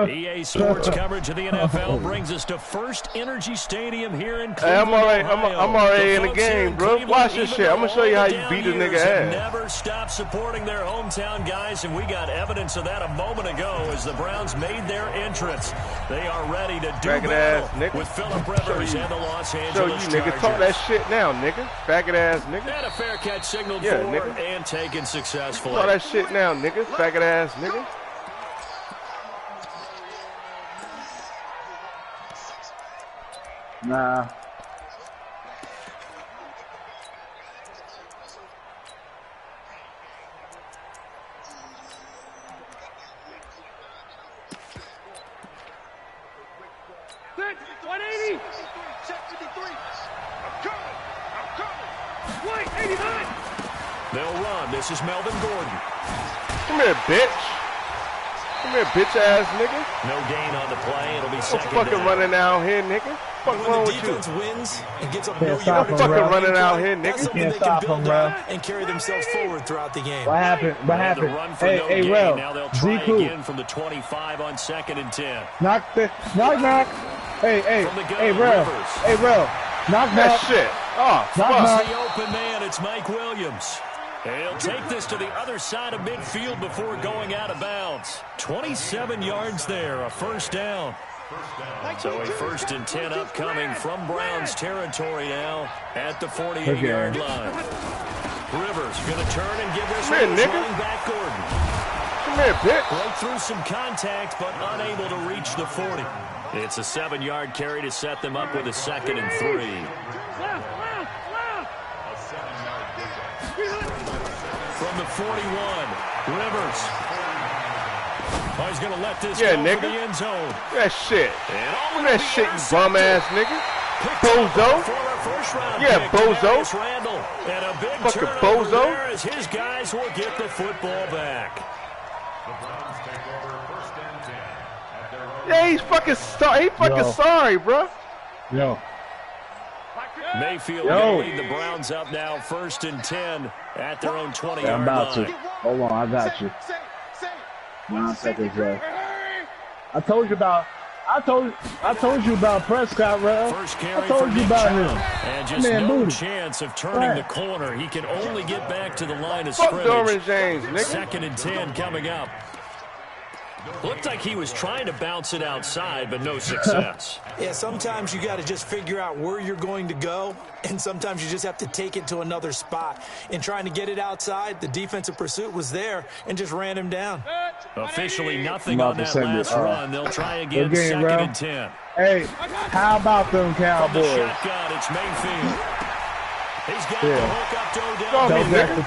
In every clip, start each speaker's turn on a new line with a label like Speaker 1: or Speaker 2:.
Speaker 1: EA Sports coverage of the NFL brings us to First Energy Stadium here in Cleveland,
Speaker 2: I'm already in the game, bro. Watch this shit. I'm gonna show you how you beat a nigga ass.
Speaker 1: Never stop supporting their hometown guys, and we got evidence of that a moment ago as the Browns made their entrance. They are ready to do battle with Phillip Rivers and the Los Angeles Chargers.
Speaker 2: Nigga. Talk that shit now, nigga. Faggot ass nigga.
Speaker 1: And a fair catch signaled for and taken successfully.
Speaker 2: Talk that shit now, nigga. Faggot ass nigga.
Speaker 3: Nah.
Speaker 4: Good. 180. Check 53. I'm coming. Wait, 89.
Speaker 1: They'll run. This is Melvin Gordon.
Speaker 2: Come here, bitch. Come here, bitch ass nigga.
Speaker 1: No gain on the play. It'll be second down.
Speaker 2: Fucking running out here, nigga. What's wrong with you?
Speaker 5: When the defense wins and gets up
Speaker 2: fucking running out here, nigga.
Speaker 5: That's something they can build on and carry themselves forward throughout the game.
Speaker 3: What happened? What happened? Hey, Rel.
Speaker 1: Now they'll try again from the 25 on 2nd and 10.
Speaker 3: Knock. Hey, Rel. Hey, Rel. Knock.
Speaker 2: That shit. Oh,
Speaker 1: fuck. The open man. It's Mike Williams. He'll take this to the other side of midfield before going out of bounds. 27 yards there, a first down. So a 1st and 10 upcoming from Browns territory now at the 48-yard line. Rivers going to turn and give this one to running back Gordon.
Speaker 2: Come here, bitch.
Speaker 1: Broke through some contact, but unable to reach the 40. It's a 7-yard carry to set them up with a 2nd and 3. From the 41, Rivers. Oh, he's going to let this go
Speaker 2: nigga.
Speaker 1: For the end zone.
Speaker 2: That shit. That shit, you bum-ass nigga. Bozo. Yeah, bozo.
Speaker 1: And a big
Speaker 2: fucking
Speaker 1: bozo.
Speaker 2: bozo.
Speaker 1: As his guys will get the football back.
Speaker 2: Yeah, he's fucking sorry. He fucking sorry, bro.
Speaker 3: Yo.
Speaker 1: Mayfield will lead the Browns up now, 1st and 10 at their own 20-yard line.
Speaker 3: I'm about to. Hold on, I got you. 9 seconds left. I told you about Prescott, Rel. I told you about him.
Speaker 1: And just no chance of turning the corner. He can only get back to the line of scrimmage.
Speaker 2: Fuck James, nigga.
Speaker 1: 2nd and 10 coming up. Looked like he was trying to bounce it outside, but no success.
Speaker 5: Yeah, sometimes you got to just figure out where you're going to go, and sometimes you just have to take it to another spot. In trying to get it outside, the defensive pursuit was there and just ran him down.
Speaker 1: Officially nothing on that last run. They'll try again, 2nd and 10.
Speaker 3: Hey, how about them Cowboys?
Speaker 1: From the shotgun, it's Mayfield. He's got the hook up to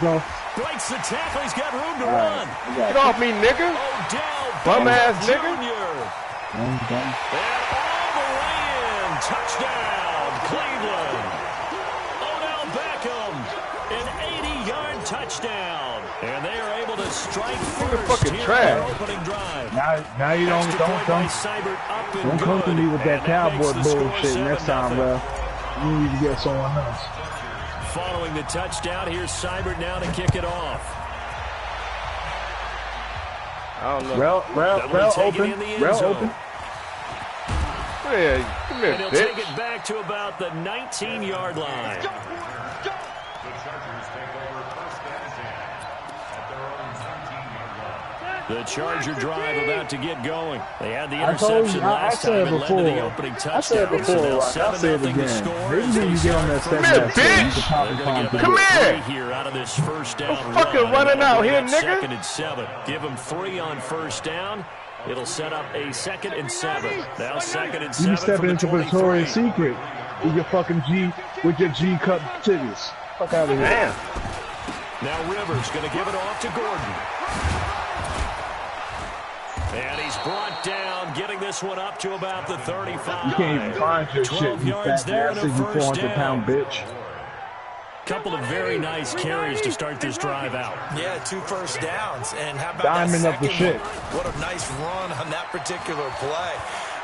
Speaker 1: Odell. Breaks the tackle. He's got room to run.
Speaker 2: Get off me, nigga.
Speaker 1: Odell.
Speaker 2: Bum-ass nigga.
Speaker 1: And all the way in. Touchdown, Cleveland. Odell Beckham, an 80-yard touchdown. And they are able to strike first here in their opening drive.
Speaker 3: Now you don't come to me with that Cowboy bullshit next time, bro. You need to get someone else.
Speaker 1: Following the touchdown, here's Seibert now to kick it off.
Speaker 2: I don't know.
Speaker 3: Rel open.
Speaker 2: Yeah, come here,
Speaker 1: and he'll take it back to about the 19-yard line.
Speaker 4: The Chargers take over 1st and 10 at their own 19-yard line.
Speaker 1: The Charger drive about to get going. They had the interception last time and led to the opening touchdown.
Speaker 3: I said it before. I said it again. Maybe you get on that second
Speaker 2: bitch. Come here.
Speaker 1: Here out of this first down
Speaker 2: run. Fucking running out here, nigga.
Speaker 1: 2nd and 7. Give them 3 on first down. It'll set up a 2nd and 7. Now 2nd and 7.
Speaker 3: You stepping into Victoria's Secret with your fucking with your G cup titties. Fuck out of here.
Speaker 2: Damn.
Speaker 1: Now Rivers gonna give it off to Gordon. And he's brought down, getting this one up to about the 35.
Speaker 3: You can't even find your shit, you fat ass, you 400-pound bitch.
Speaker 1: Couple of very nice carries to start this drive out.
Speaker 5: Yeah, 2 first downs. And how about
Speaker 3: Diamond
Speaker 5: that
Speaker 3: up the
Speaker 5: second
Speaker 3: shit.
Speaker 5: one? What a nice run on that particular play.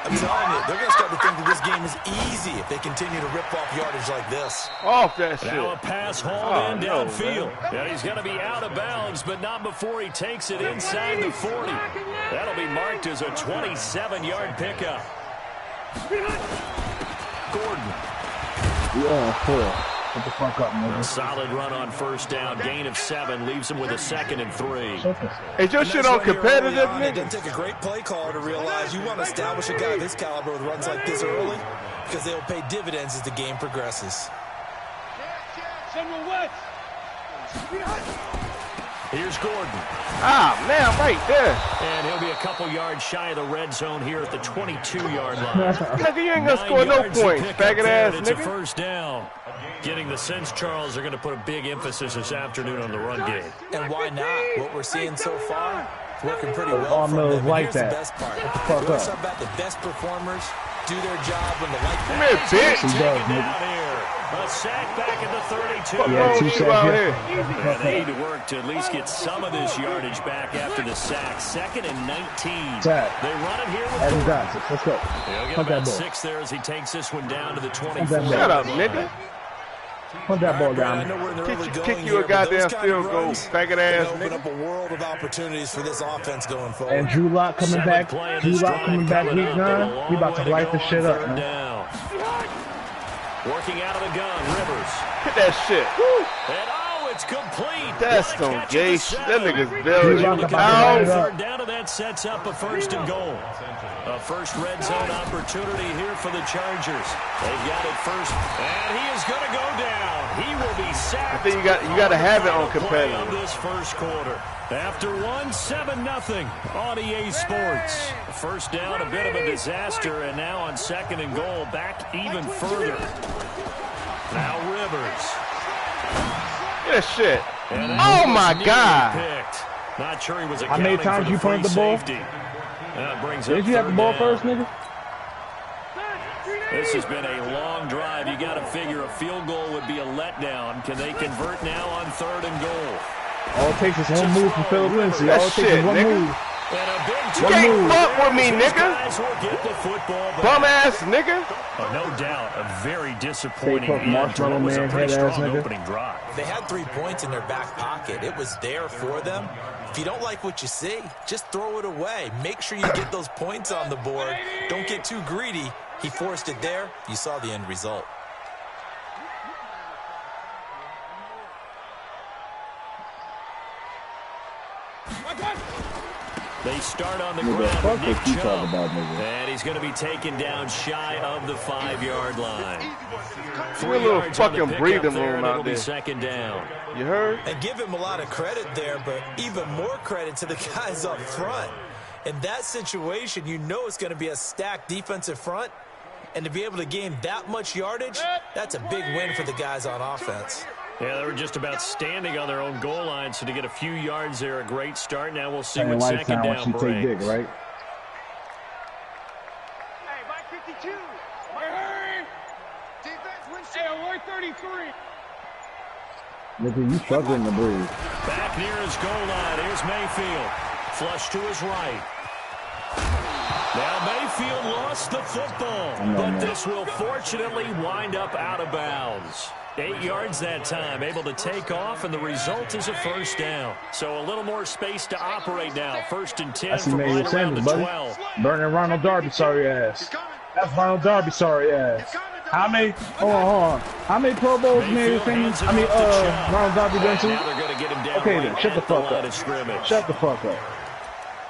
Speaker 5: I'm telling you, they're going to start to think that this game is easy if they continue to rip off yardage like this.
Speaker 2: Off that shit.
Speaker 1: Now a pass hauled in downfield. And he's going to be out of bounds, but not before he takes it inside the 40. That'll be marked as a 27-yard pickup. Gordon.
Speaker 3: Yeah, cool. Get the fuck up, man.
Speaker 1: A solid run on first down. Gain of 7 leaves him with a 2nd and 3.
Speaker 2: Is your shit on competitive, nigga?
Speaker 5: It doesn't take a great play caller to realize you want to establish a guy of his caliber with runs like this early because they'll pay dividends as the game progresses.
Speaker 1: Here's Gordon.
Speaker 2: Ah, man, right there.
Speaker 1: And he'll be a couple yards shy of the red zone here at the 22-yard line.
Speaker 2: Nigga, you ain't gonna score no points, faggot ass
Speaker 1: It's a
Speaker 2: nigga.
Speaker 1: first down. Getting the sense, Charles, they're going to put a big emphasis this afternoon on the run game.
Speaker 5: And why not? What we're seeing so far, it's working pretty well for them.
Speaker 3: Like
Speaker 5: Here's
Speaker 3: that.
Speaker 5: the best part.
Speaker 3: What the fuck
Speaker 5: You
Speaker 3: up?
Speaker 5: talk about the best performers do their job when the light
Speaker 2: Come here, bitch.
Speaker 3: He does,
Speaker 1: Down
Speaker 3: nigga.
Speaker 1: here. A sack back at the 32.
Speaker 2: What's
Speaker 3: Yeah,
Speaker 2: wrong
Speaker 3: two
Speaker 2: with you
Speaker 3: sacks,
Speaker 2: out
Speaker 3: yeah.
Speaker 2: here?
Speaker 1: And they need to work to at least get some of this yardage back after the sack. 2nd and 19.
Speaker 3: Sack.
Speaker 1: They run it here with
Speaker 3: Adam
Speaker 1: Gordon.
Speaker 3: Johnson. Let's go.
Speaker 1: He'll get
Speaker 3: Hunt that
Speaker 1: about
Speaker 3: ball.
Speaker 1: 6 there as he takes this one down to the
Speaker 3: that
Speaker 1: 24.
Speaker 3: ball.
Speaker 2: Shut up, nigga.
Speaker 3: Hunt that ball
Speaker 5: I
Speaker 3: down.
Speaker 5: know we're in the early
Speaker 2: Kick
Speaker 5: going
Speaker 2: you a
Speaker 5: here, but
Speaker 2: goddamn
Speaker 5: those kind of
Speaker 2: field goal,
Speaker 5: runs,
Speaker 2: faggot
Speaker 5: they
Speaker 2: ass
Speaker 5: open
Speaker 2: nigga.
Speaker 5: up a world of opportunities for this offense going forward.
Speaker 3: And Drew Lock coming back.
Speaker 1: Play of
Speaker 3: Drew
Speaker 1: this
Speaker 3: Lock
Speaker 1: drive
Speaker 3: coming back
Speaker 1: coming
Speaker 3: week
Speaker 1: up.
Speaker 3: 9. We about to light this shit up,
Speaker 1: Third
Speaker 3: man.
Speaker 1: down. Working out of the gun, Rivers.
Speaker 2: Hit that shit.
Speaker 1: And oh, it's complete.
Speaker 2: That's
Speaker 1: What a
Speaker 2: some
Speaker 1: catch at
Speaker 2: gay
Speaker 1: the
Speaker 2: shit.
Speaker 1: 7.
Speaker 2: That nigga's very
Speaker 3: Drew Lock about to
Speaker 2: out.
Speaker 3: light it up.
Speaker 1: Third down, and that sets up a 1st and goal. A first red zone opportunity here for the Chargers. They've got it first, and he is going to go down. He will be sacked.
Speaker 2: I think you got to have it on
Speaker 1: Play
Speaker 2: competitive.
Speaker 1: of this first quarter. After 7-0 on EA Sports. First down, a bit of a disaster, and now on 2nd and goal, back even further. Now Rivers.
Speaker 2: That shit.
Speaker 1: And
Speaker 2: Oh
Speaker 1: that
Speaker 2: my
Speaker 1: was
Speaker 2: God.
Speaker 1: nearly picked. Not sure he was
Speaker 3: How many
Speaker 1: accounting
Speaker 3: times
Speaker 1: for
Speaker 3: you
Speaker 1: the free
Speaker 3: punted the ball?
Speaker 1: safety. That brings
Speaker 3: Did
Speaker 1: up
Speaker 3: you have the
Speaker 1: third
Speaker 3: ball
Speaker 1: down.
Speaker 3: first, nigga?
Speaker 1: This has been a long drive. You got to figure a field goal would be a letdown. Can they convert now on 3rd and goal?
Speaker 3: All it takes is one move from Philip Lindsay. All it takes
Speaker 2: shit,
Speaker 3: is one
Speaker 2: nigga.
Speaker 3: move.
Speaker 1: And a big
Speaker 2: You can't fuck with me,
Speaker 1: These
Speaker 2: nigga.
Speaker 1: guys will get the football back.
Speaker 2: Bum ass nigga.
Speaker 1: Oh, no doubt, a very disappointing
Speaker 3: Stay put,
Speaker 1: end to what
Speaker 3: Marshmallow
Speaker 1: was a
Speaker 3: Man,
Speaker 1: pretty
Speaker 3: head ass
Speaker 1: strong
Speaker 3: nigga.
Speaker 1: opening drive.
Speaker 5: They had 3 points in their back pocket. It was there for them. If you don't like what you see, just throw it away. Make sure you get those points on the board. Don't get too greedy. He forced it there. You saw the end result.
Speaker 1: They start on the
Speaker 3: Nigga,
Speaker 1: ground
Speaker 3: fuck
Speaker 1: with Nick
Speaker 3: what you talking
Speaker 1: Chubb.
Speaker 3: about, nigga.
Speaker 1: And he's going to be taken down shy of the 5-yard line.
Speaker 2: Give me a little
Speaker 1: yards on the
Speaker 2: fucking
Speaker 1: pickup
Speaker 2: breathing
Speaker 1: there,
Speaker 2: room
Speaker 1: and
Speaker 2: out
Speaker 1: it'll be
Speaker 2: there.
Speaker 1: 2nd down.
Speaker 2: You heard?
Speaker 5: And give him a lot of credit there, but even more credit to the guys up front. In that situation, you know it's going to be a stacked defensive front. And to be able to gain that much yardage, that's a big win for the guys on offense.
Speaker 1: Yeah, they were just about standing on their own goal line, so to get a few yards there, a great start. Now we'll see
Speaker 3: And
Speaker 1: what
Speaker 3: lights
Speaker 1: 2nd
Speaker 3: down when
Speaker 1: down
Speaker 3: she take
Speaker 1: brings.
Speaker 3: dick, right?
Speaker 6: Hey, Mike 52. Hey, defense wins. Hey, alert 33.
Speaker 3: Nigga, you struggling to breathe.
Speaker 1: Back near his goal line. Here's Mayfield. Flush to his right. Now Mayfield lost the football, but this will fortunately wind up out of bounds. 8 yards that time, able to take off, and the result is a first down. So a little more space to operate now. 1st and 10
Speaker 3: That's
Speaker 1: from
Speaker 3: Emmanuel
Speaker 1: right around the
Speaker 3: Sanders, buddy.
Speaker 1: 12.
Speaker 3: Burning Ronald Darby, sorry ass. That's Ronald Darby, sorry ass. How many? Hold on. How many Pro Bowls Emmanuel Sanders? I mean, Ronald Darby done too?
Speaker 1: Now they're going to get him down
Speaker 3: Okay,
Speaker 1: right
Speaker 3: then shut the
Speaker 1: at
Speaker 3: fuck
Speaker 1: line
Speaker 3: up.
Speaker 1: of scrimmage.
Speaker 3: Shut the fuck up.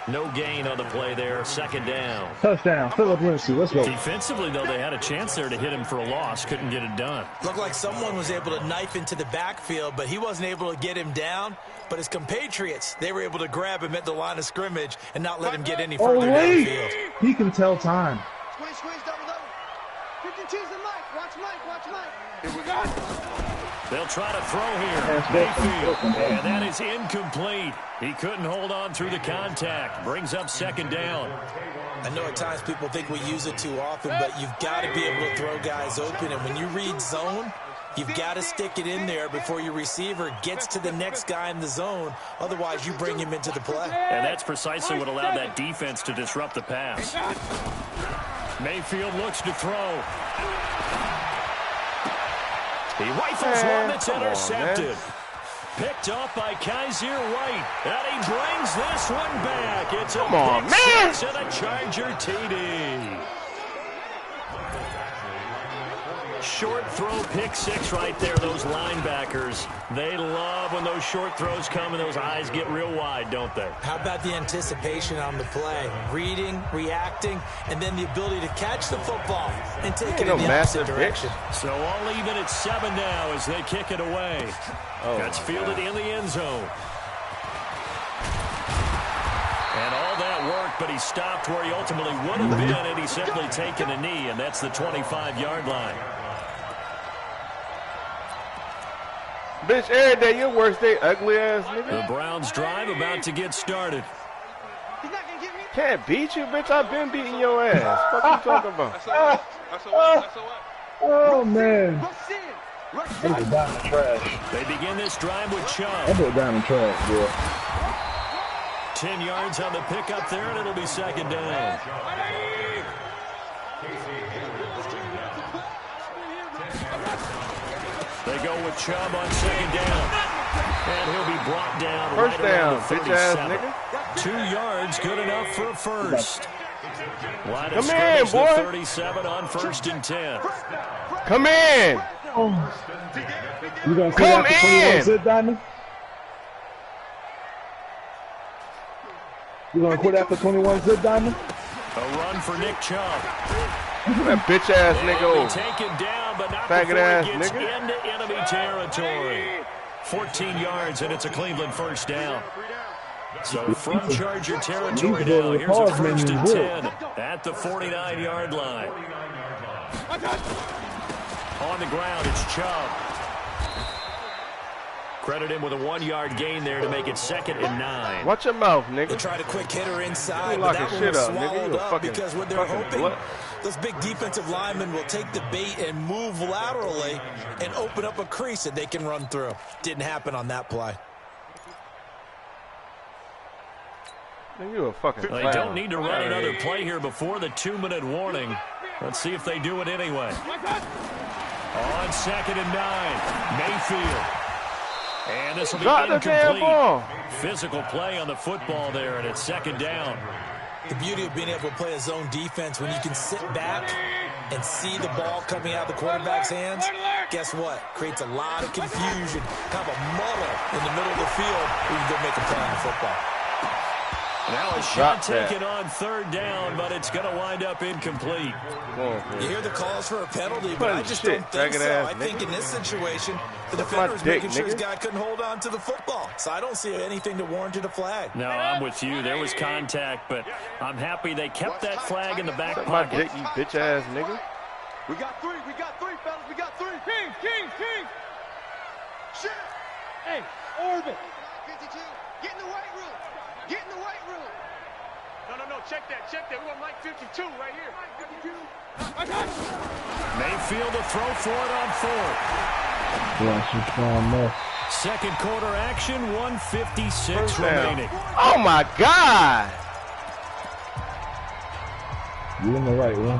Speaker 1: No gain on the play there. 2nd down.
Speaker 3: Touchdown, Philip Lindsay. Let's go.
Speaker 1: Defensively, though, they had a chance there to hit him for a loss. Couldn't get it done.
Speaker 5: Looked like someone was able to knife into the backfield, but he wasn't able to get him down. But his compatriots, they were able to grab him at the line of scrimmage and not let him get any
Speaker 3: Oh,
Speaker 5: further
Speaker 3: wait.
Speaker 5: downfield.
Speaker 3: He can tell time.
Speaker 6: Squeeze, squeeze, double, double. 52's the Mike. Watch Mike, watch Mike. Here we go.
Speaker 1: They'll try to throw here. Mayfield. And that is incomplete. He couldn't hold on through the contact. Brings up 2nd down.
Speaker 5: I know at times people think we use it too often, but you've got to be able to throw guys open. And when you read zone, you've got to stick it in there before your receiver gets to the next guy in the zone. Otherwise, you bring him into the play.
Speaker 1: And that's precisely what allowed that defense to disrupt the pass. Mayfield looks to throw. He rifles one that's intercepted. Picked off by Kaiser White. And he brings this one back. It's a pick six and a Charger TD. Short throw pick six right there. Those linebackers, they love when those short throws come and those eyes get real wide, don't they?
Speaker 5: How about the anticipation on the play? Reading, reacting, and then the ability to catch the football and take it in the opposite direction.
Speaker 1: So all even at 7 now as they kick it away. That's fielded in the end zone. And all that worked, but he stopped where he ultimately would have been, and he's simply taken a knee, and that's the 25-yard line.
Speaker 2: Bitch, every day your worst day, ugly ass nigga.
Speaker 1: The Browns drive about to get started.
Speaker 2: Can't beat you, bitch. I've been beating your ass. What you talking about?
Speaker 3: Oh, man. They put down in the trash.
Speaker 1: They begin this drive with Chubb.
Speaker 3: They put down in the trash, boy.
Speaker 1: 10 yards on the pickup there, and it'll be second down. They go with Chubb on second down. And he'll be brought down
Speaker 2: first
Speaker 1: right
Speaker 2: down,
Speaker 1: around the 37.
Speaker 2: Bitch ass nigga.
Speaker 1: 2 yards, good enough for a first. Line
Speaker 2: Come in, boy.
Speaker 1: 37 on 1st and 10.
Speaker 2: Come in.
Speaker 3: You gonna quit after 21 zip diamond? You gonna quit after 21 zip diamond?
Speaker 1: A run for Nick Chubb.
Speaker 2: That bitch ass nigga over.
Speaker 1: Take him down, but not
Speaker 2: faggot
Speaker 1: before
Speaker 2: ass
Speaker 1: he gets
Speaker 2: nigga.
Speaker 1: into enemy territory. 14 yards, and it's a Cleveland first down. So from Charger territory now, here's a 1st and 10 at the 49-yard line. On the ground, it's Chubb. Credit him with a 1-yard gain there to make it 2nd and 9.
Speaker 2: Watch your mouth, nigga.
Speaker 5: They tried a quick hitter inside,
Speaker 2: you
Speaker 5: but that one was
Speaker 2: up,
Speaker 5: swallowed
Speaker 2: nigga.
Speaker 5: up because what they're hoping, those big defensive linemen will take the bait and move laterally and open up a crease that they can run through. Didn't happen on that play.
Speaker 2: You a fucking
Speaker 1: They don't need to run another play here before the 2-minute warning. Let's see if they do it anyway. On 2nd and 9, Mayfield. And this will be incomplete. Physical play on the football there, and it's 2nd down.
Speaker 5: The beauty of being able to play a zone defense when you can sit back and see the ball coming out of the quarterback's hands, guess what? Creates a lot of confusion, kind of a muddle in the middle of the field where you can go make a play on the football.
Speaker 1: Now a shot taken on 3rd down, but it's going to wind up incomplete.
Speaker 5: You hear the calls for a penalty, but I just don't think so. I think in this situation, the defender's making sure his guy couldn't hold on to the football. So I don't see anything to warrant a flag.
Speaker 1: No, I'm with you. There was contact, but I'm happy they kept that flag in the back pocket.
Speaker 2: My dick, you bitch ass nigga.
Speaker 6: We got 3, fellas. We got 3. Kings. Shit. Hey, Orbit. 52. Get in the weight room. No, check that. We want Mike 52 right here. Mike 52. I got it.
Speaker 1: Mayfield to throw for it on 4th. Second quarter action, 1:56 remaining.
Speaker 2: Oh, my God.
Speaker 3: You in the right one.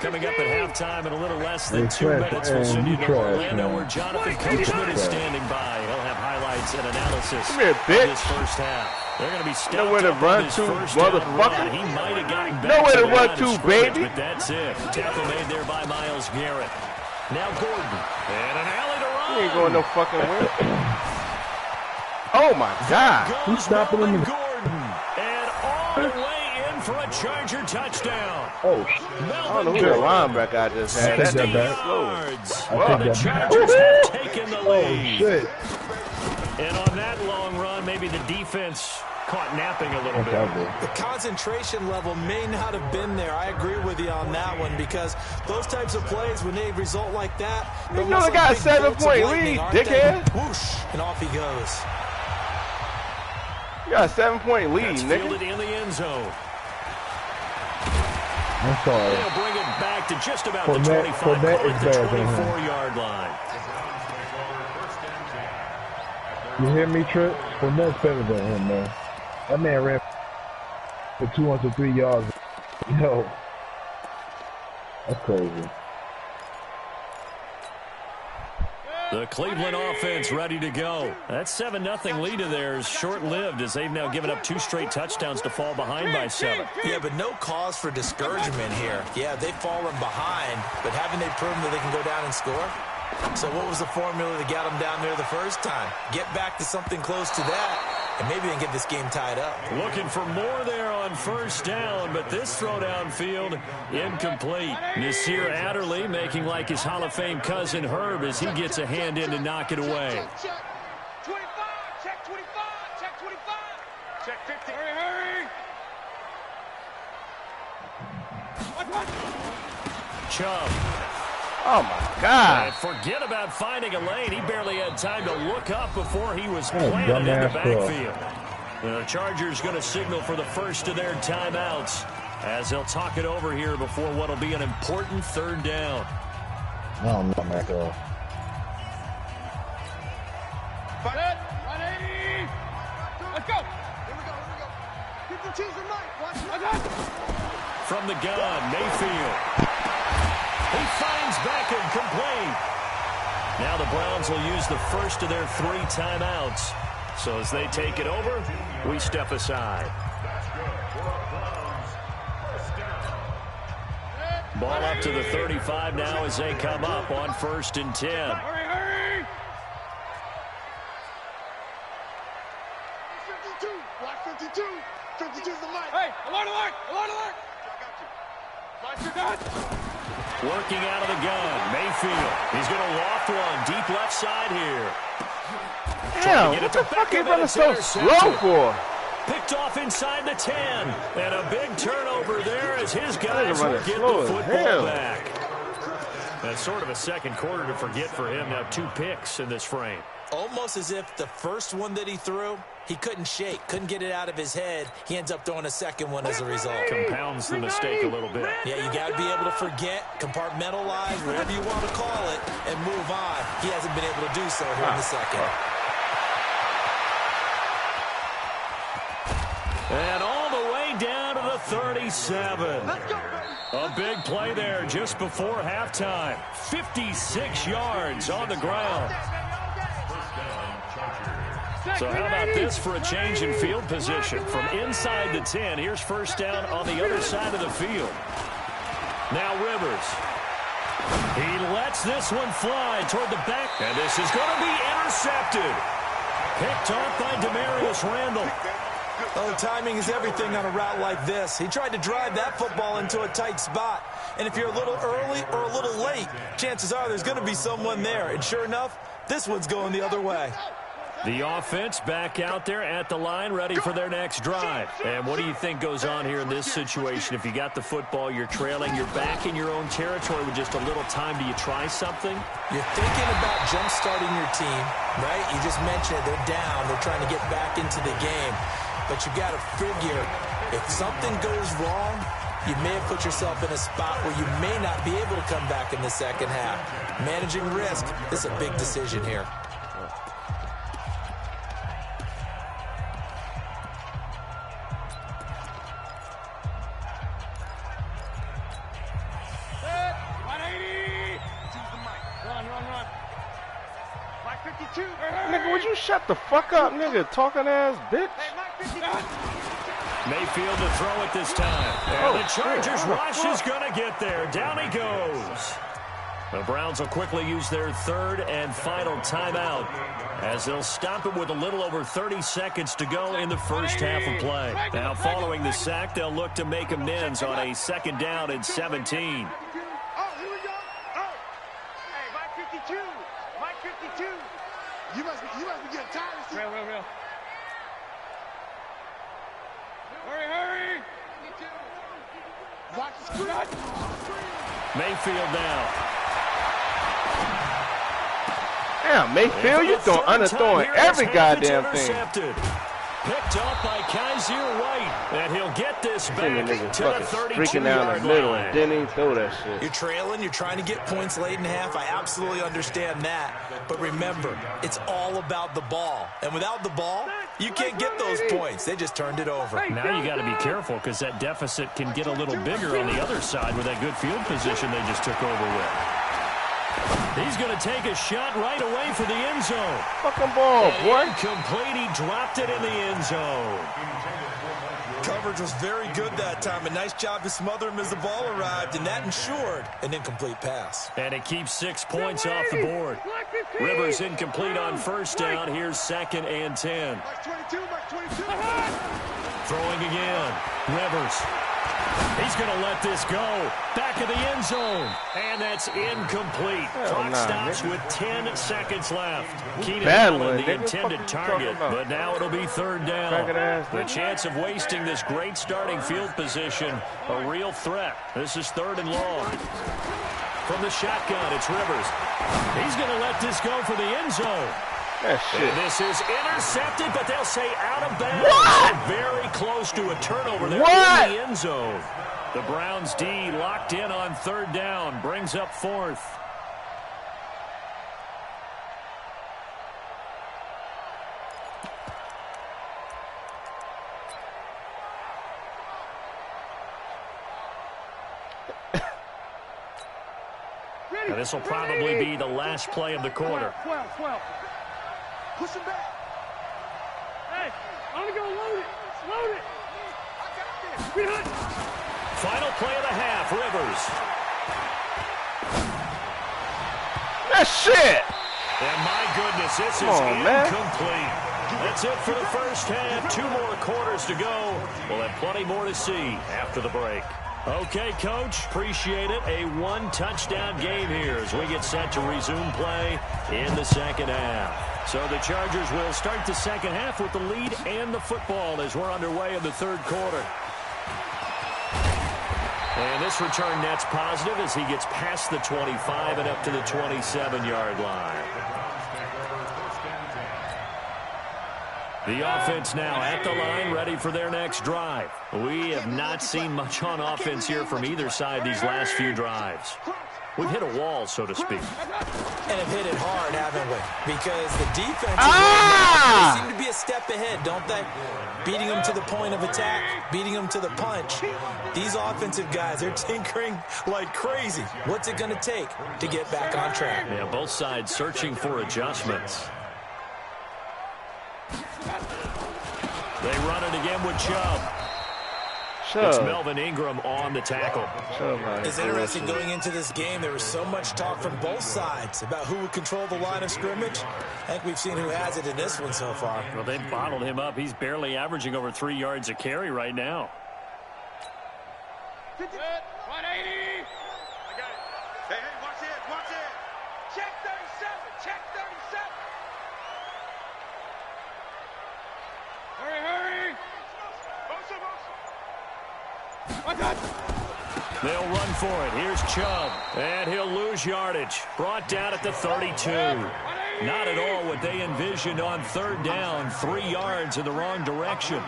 Speaker 1: Coming up at halftime in a little less than 2 minutes, we'll send you to Orlando where Jonathan Coachman is standing by. He'll have highlights and analysis
Speaker 2: of this
Speaker 1: first half. They're going to be stopped.
Speaker 2: Nowhere to run to, motherfucker.
Speaker 1: He might have gotten back.
Speaker 2: Nowhere to run to, baby.
Speaker 1: But that's it. Tackle made there by Myles Garrett. Now Gordon. And an alley to run.
Speaker 2: He ain't going no fucking way. Oh, my God.
Speaker 3: Who's stopping him?
Speaker 1: Gordon. And all the way in for a Charger touchdown.
Speaker 3: Oh,
Speaker 2: I don't know who the linebacker I just had. That's slow.
Speaker 1: The Chargers have taken the lead.
Speaker 3: Shit.
Speaker 1: And on that long run, maybe the defense caught napping a little bit.
Speaker 5: The concentration level may not have been there. I agree with you on that one because those types of plays, when they result like that,
Speaker 2: you know they got a 7-point lead, dickhead.
Speaker 5: Whoosh, and off he goes.
Speaker 2: You got a 7-point lead,
Speaker 1: That's
Speaker 2: nigga.
Speaker 1: Fielded in the end zone.
Speaker 3: I'm sorry.
Speaker 1: They'll bring it back to just about the 25, call it the 24-yard line.
Speaker 3: You hear me, Trip? Fournette's better than him, man. That man ran for 203 yards. Yo. That's crazy.
Speaker 1: The Cleveland offense ready to go. That 7-0 lead of theirs short-lived as they've now given up 2 straight touchdowns to fall behind by 7.
Speaker 5: Yeah, but no cause for discouragement here. Yeah, they've fallen behind, but haven't they proven that they can go down and score? So what was the formula that got them down there the first time? Get back to something close to that, and maybe they can get this game tied up.
Speaker 1: Looking for more there on first down, but this throw downfield incomplete. Nasir Adderley making like his Hall of Fame cousin Herb as he gets a hand in to knock it away.
Speaker 6: Check 25, check 25, check 25, check 50. Hurry, hurry.
Speaker 1: Chubb.
Speaker 2: Oh, my God.
Speaker 1: And forget about finding a lane. He barely had time to look up before he was planted in the backfield. The Chargers going to signal for the first of their timeouts as they'll talk it over here before what will be an important 3rd down.
Speaker 3: I don't know, man.
Speaker 6: 180. 180. Let's go. Here we go. 52's the mic. Watch it.
Speaker 1: From the gun, Mayfield. He finds Beckham complete. Now the Browns will use the first of their 3 timeouts. So as they take it over, we step aside. Ball up to the 35 now as they come up on 1st and 10.
Speaker 6: Hurry. 52. Watch 52. 52's the mic. Hey, alert. I got you. Watch your gun.
Speaker 1: Working out of the gun, Mayfield. He's going to loft one deep left side here.
Speaker 2: Damn, what the fuck are you running so slow for?
Speaker 1: Picked off inside the 10. And a big turnover there as his guys will get the football back. That's sort of a second quarter to forget for him. Now 2 picks in this frame.
Speaker 5: Almost as if the first one that he threw, he couldn't shake, couldn't get it out of his head. He ends up throwing a second one as a result.
Speaker 1: Compounds the mistake a little bit.
Speaker 5: Yeah, you got to be able to forget, compartmentalize, whatever you want to call it, and move on. He hasn't been able to do so here in the second.
Speaker 1: And all the way down to the 37. A big play there just before halftime. 56 yards on the ground. So how about this for a change in field position? From inside the 10, here's first down on the other side of the field. Now Rivers. He lets this one fly toward the back. And this is going to be intercepted. Picked off by Demarius Randall.
Speaker 5: Oh, timing is everything on a route like this. He tried to drive that football into a tight spot. And if you're a little early or a little late, chances are there's going to be someone there. And sure enough, this one's going the other way.
Speaker 1: The offense back out there at the line, ready for their next drive. And what do you think goes on here in this situation? If you got the football, you're trailing, you're back in your own territory with just a little time. Do you try something?
Speaker 5: You're thinking about jump-starting your team, right? You just mentioned it. They're down. They're trying to get back into the game. But you've got to figure, if something goes wrong, you may have put yourself in a spot where you may not be able to come back in the second half. Managing risk, this is a big decision here.
Speaker 2: Nigga, would you shut the fuck up, nigga? Talking ass bitch.
Speaker 1: Mayfield to throw it this time. And the Chargers rush is going to get there. Down he goes. The Browns will quickly use their 3rd and final timeout as they'll stop it with a little over 30 seconds to go in the first half of play. Now, following the sack, they'll look to make amends on a 2nd down and 17.
Speaker 6: Oh, here we go. Oh. Hey, Mike 52. Mike 52. You must be getting tired of seeing. Real. Hurry. Watch the screen.
Speaker 1: Mayfield now.
Speaker 2: Damn, Mayfield, you throwing every goddamn thing.
Speaker 1: picked off by Kaiser White. And he'll get this back to the 32-yard line.
Speaker 2: Didn't even throw that shit.
Speaker 5: You're trailing. You're trying to get points late in half. I absolutely understand that. But remember, it's all about the ball. And without the ball, you can't get those points. They just turned it over.
Speaker 1: Now you got to be careful because that deficit can get a little bigger on the other side with that good field position they just took over with. He's going to take a shot right away for the end zone.
Speaker 2: Fucking ball, boy.
Speaker 1: Incomplete. He dropped it in the end zone.
Speaker 5: Coverage was very good that time. A nice job to smother him as the ball arrived, and that ensured an incomplete pass.
Speaker 1: And it keeps 6 points off the board. Rivers incomplete on first down. Here's 2nd and 10. Throwing again. Rivers. He's going to let this go. Back of the end zone. And that's incomplete. Clock stops with 10 seconds left. Keenan Allen, the intended target, but now it'll be 3rd down. The chance of wasting this great starting field position, a real threat. This is 3rd and long. From the shotgun, it's Rivers. He's going to let this go for the end zone. And this is intercepted, but they'll say out of bounds. What? Very close to a turnover there in the end zone. The Browns D locked in on 3rd down, brings up 4th. And this will probably be the last play of the quarter.
Speaker 6: 12. Push him back. Hey, I'm going to go load it. Load it. I got this.
Speaker 1: Final play of the half, Rivers.
Speaker 2: That's shit.
Speaker 1: And my goodness, this is incomplete. That's it for the first half. 2 more quarters to go. We'll have plenty more to see after the break. Okay, Coach, appreciate it. A 1-touchdown game here as we get set to resume play in the second half. So the Chargers will start the second half with the lead and the football as we're underway in the 3rd quarter. And this return net's positive as he gets past the 25 and up to the 27-yard line. The offense now at the line, ready for their next drive. We have not seen much on offense here from either side these last few drives. We've hit a wall, so to speak.
Speaker 5: And have hit it hard, haven't we? Because the defense they seem to be a step ahead, don't they? Beating them to the point of attack, beating them to the punch. These offensive guys, they're tinkering like crazy. What's it going to take to get back on track?
Speaker 1: Yeah, both sides searching for adjustments. They run it again with Chubb. It's Melvin Ingram on the tackle.
Speaker 5: It's interesting going into this game. There was so much talk from both sides about who would control the line of scrimmage. I think we've seen who has it in this one so far.
Speaker 1: Well, they've bottled him up. He's barely averaging over 3 yards a carry right now.
Speaker 6: 180. I got it. Hey, watch it. Check 37. Hurry.
Speaker 1: They'll run for it. Here's Chubb. And he'll lose yardage. Brought down at the 32. Not at all what they envisioned on 3rd down. 3 yards in the wrong direction.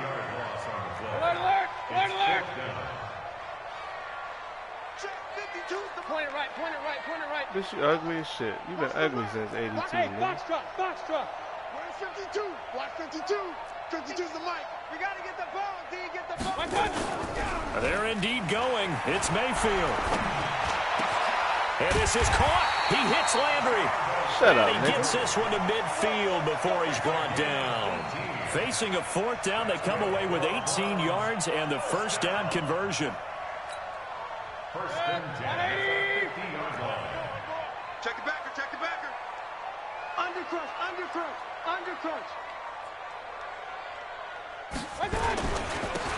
Speaker 6: Alert! Point it right.
Speaker 2: This is ugly as shit. You've been ugly since 82,
Speaker 6: Hey,
Speaker 2: man.
Speaker 6: box truck. Where's 52? Block 52. 52's the mic. We got to get the ball, D. Get the ball.
Speaker 1: They're indeed going. It's Mayfield. And this is caught. He hits Landry.
Speaker 2: Shut up,
Speaker 1: he gets this one to midfield before he's brought down. Facing a 4th down, they come away with 18 yards and the first down conversion.
Speaker 4: First and 10.
Speaker 6: Check the backer. Undercrunch.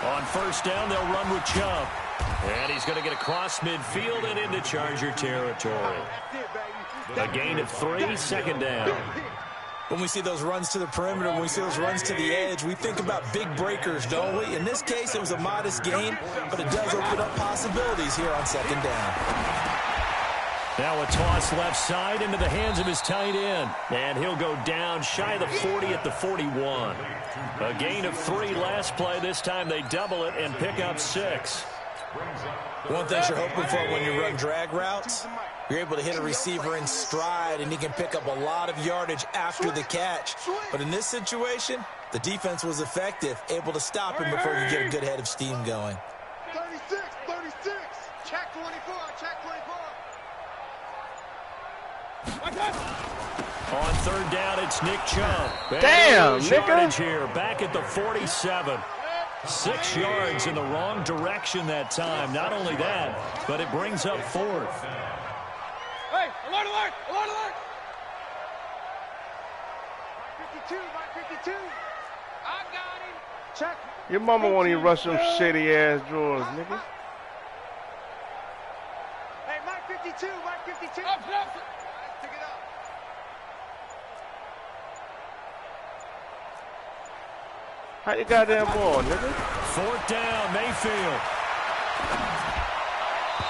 Speaker 1: On first down, they'll run with Chubb. And he's going to get across midfield and into Charger territory. A gain of 3, 2nd down.
Speaker 5: When we see those runs to the perimeter, when we see those runs to the edge, we think about big breakers, don't we? In this case, it was a modest gain, but it does open up possibilities here on 2nd down.
Speaker 1: Now a toss left side into the hands of his tight end. And he'll go down shy of the 40 at the 41. A gain of 3 last play. This time they double it and pick up 6.
Speaker 5: One thing you're hoping for when you run drag routes, you're able to hit a receiver in stride, and he can pick up a lot of yardage after the catch. But in this situation, the defense was effective, able to stop him before you get a good head of steam going.
Speaker 6: 36, 36. Check 24, check 24.
Speaker 1: On third down, it's Nick Chubb.
Speaker 2: Damn, nigga.
Speaker 1: Here, back at the 47. 6 yards in the wrong direction that time. Not only that, but it brings up 4th.
Speaker 6: Hey, alert, alert, alert, alert. 52, my 52. I got him. Check.
Speaker 2: Your mama want you to rush them shitty ass drawers, nigga.
Speaker 6: Hey, Mike 52, Mike 52. Up. Pick it up.
Speaker 2: How you goddamn ball, nigga?
Speaker 1: 4th down, Mayfield.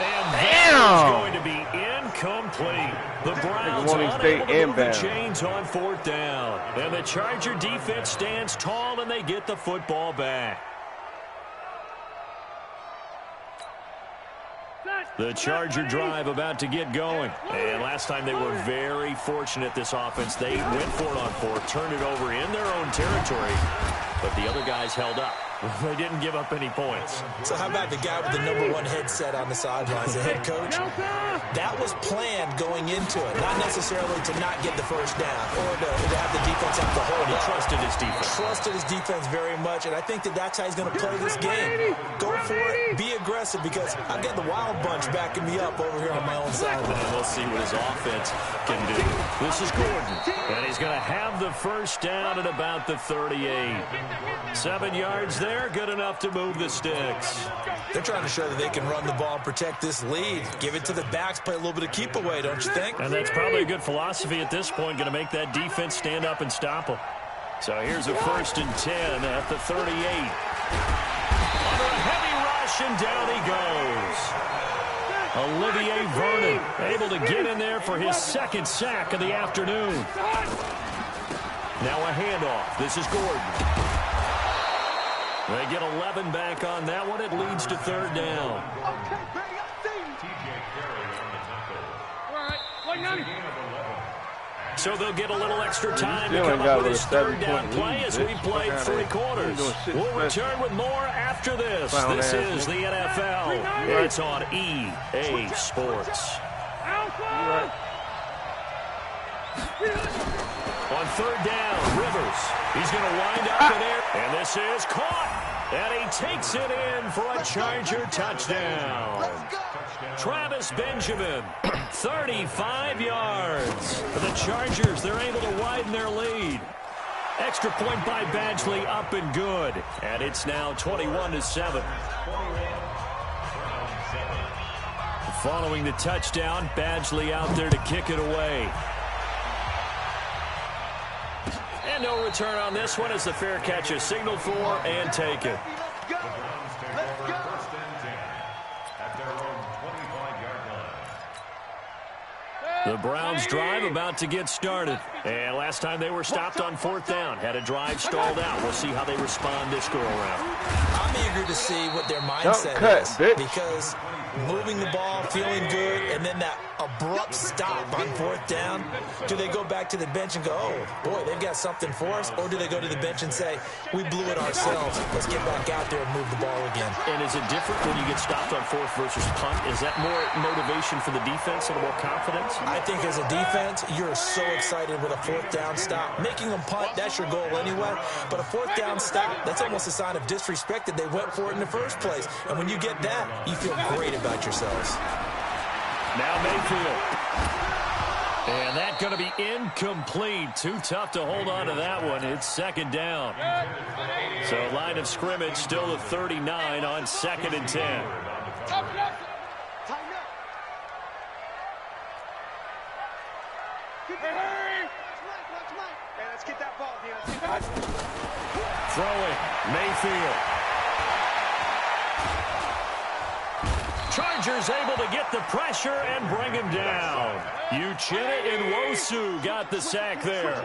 Speaker 1: And that is going to be incomplete. The Browns unable to move the chains on 4th down. And the Charger defense stands tall, and they get the football back. The Charger drive about to get going. And last time they were very fortunate, this offense. They went for it on 4th, turned it over in their own territory. But the other guys held up. They didn't give up any points.
Speaker 5: So how about the guy with the #1 headset on the sidelines, the head coach? That was planned going into it, not necessarily to not get the first down or to have the defense have to hold up.
Speaker 1: He trusted his defense.
Speaker 5: Trusted his defense very much, and I think that's how he's going to play this game. Go for it, be aggressive, because I've got the wild bunch backing me up over here on my own sideline.
Speaker 1: We'll see what his offense can do. This is Gordon, and he's going to have the first down at about the 38. 7 yards there, good enough to move the sticks.
Speaker 5: They're trying to show that they can run the ball and protect this lead. Give it to the backs, play a little bit of keep away, don't you think?
Speaker 1: And that's probably a good philosophy at this point, going to make that defense stand up and stop them. So here's a 1st and 10 at the 38. Under a heavy rush, and down he goes. Olivier Vernon able to get in there for his 2nd sack of the afternoon. Now a handoff. This is Gordon. They get 11 back on that one. It leads to 3rd down. So they'll get a little extra time to come up with his 3rd down play as we played 3 quarters. We'll return with more after this. This is the NFL. It's on EA Sports. On 3rd down, Rivers. He's going to wind up in there. And this is caught. And he takes it in for a Charger touchdown. Travis Benjamin, 35 yards. For the Chargers, they're able to widen their lead. Extra point by Badgley, up and good. And it's now 21-7. Following the touchdown, Badgley out there to kick it away. And no return on this one as the fair catch is signaled for and taken. The Browns drive about to get started. And last time they were stopped on 4th down. Had a drive stalled out. We'll see how they respond this go-around.
Speaker 5: I'm eager to see what their mindset is. Because moving the ball, feeling good, and then that abrupt stop on 4th down. Do they go back to the bench and go, oh, boy, they've got something for us? Or do they go to the bench and say, we blew it ourselves. Let's get back out there and move the ball again.
Speaker 1: And is it different when you get stopped on 4th versus punt? Is that more motivation for the defense and more confidence?
Speaker 5: I think as a defense, you're so excited with a 4th down stop. Making them punt, that's your goal anyway. But a 4th down stop, that's almost a sign of disrespect that they went for it in the first place. And when you get that, you feel great about yourselves.
Speaker 1: Now Mayfield. And that's going to be incomplete. Too tough to hold on to that one. It's 2nd down. So line of scrimmage still at 39 on 2nd and 10.
Speaker 6: Let's get that ball,
Speaker 1: Throwing, Mayfield. Chargers able to get the pressure and bring him down. Uchenna Nwosu got the sack there.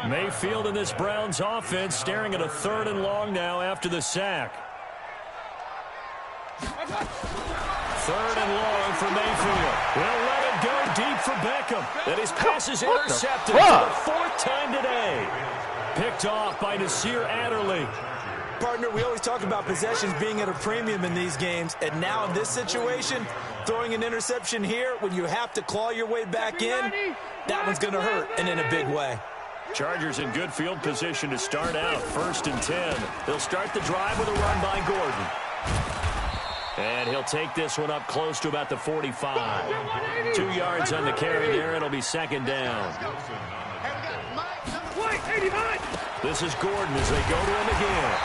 Speaker 1: Mayfield in this Browns offense staring at a 3rd and long now after the sack. 3rd and long for Mayfield. They'll let it go deep for Beckham. And his pass is intercepted for the 4th time today. Picked off by Nasir Adderley.
Speaker 5: Partner, we always talk about possessions being at a premium in these games, and now in this situation, throwing an interception here when you have to claw your way back in, that one's going to hurt, and in a big way.
Speaker 1: Chargers in good field position to start out, 1st and 10. They'll start the drive with a run by Gordon. And he'll take this one up close to about the 45. 2 yards on the carry there. It'll be 2nd down. This is Gordon as they go to him again.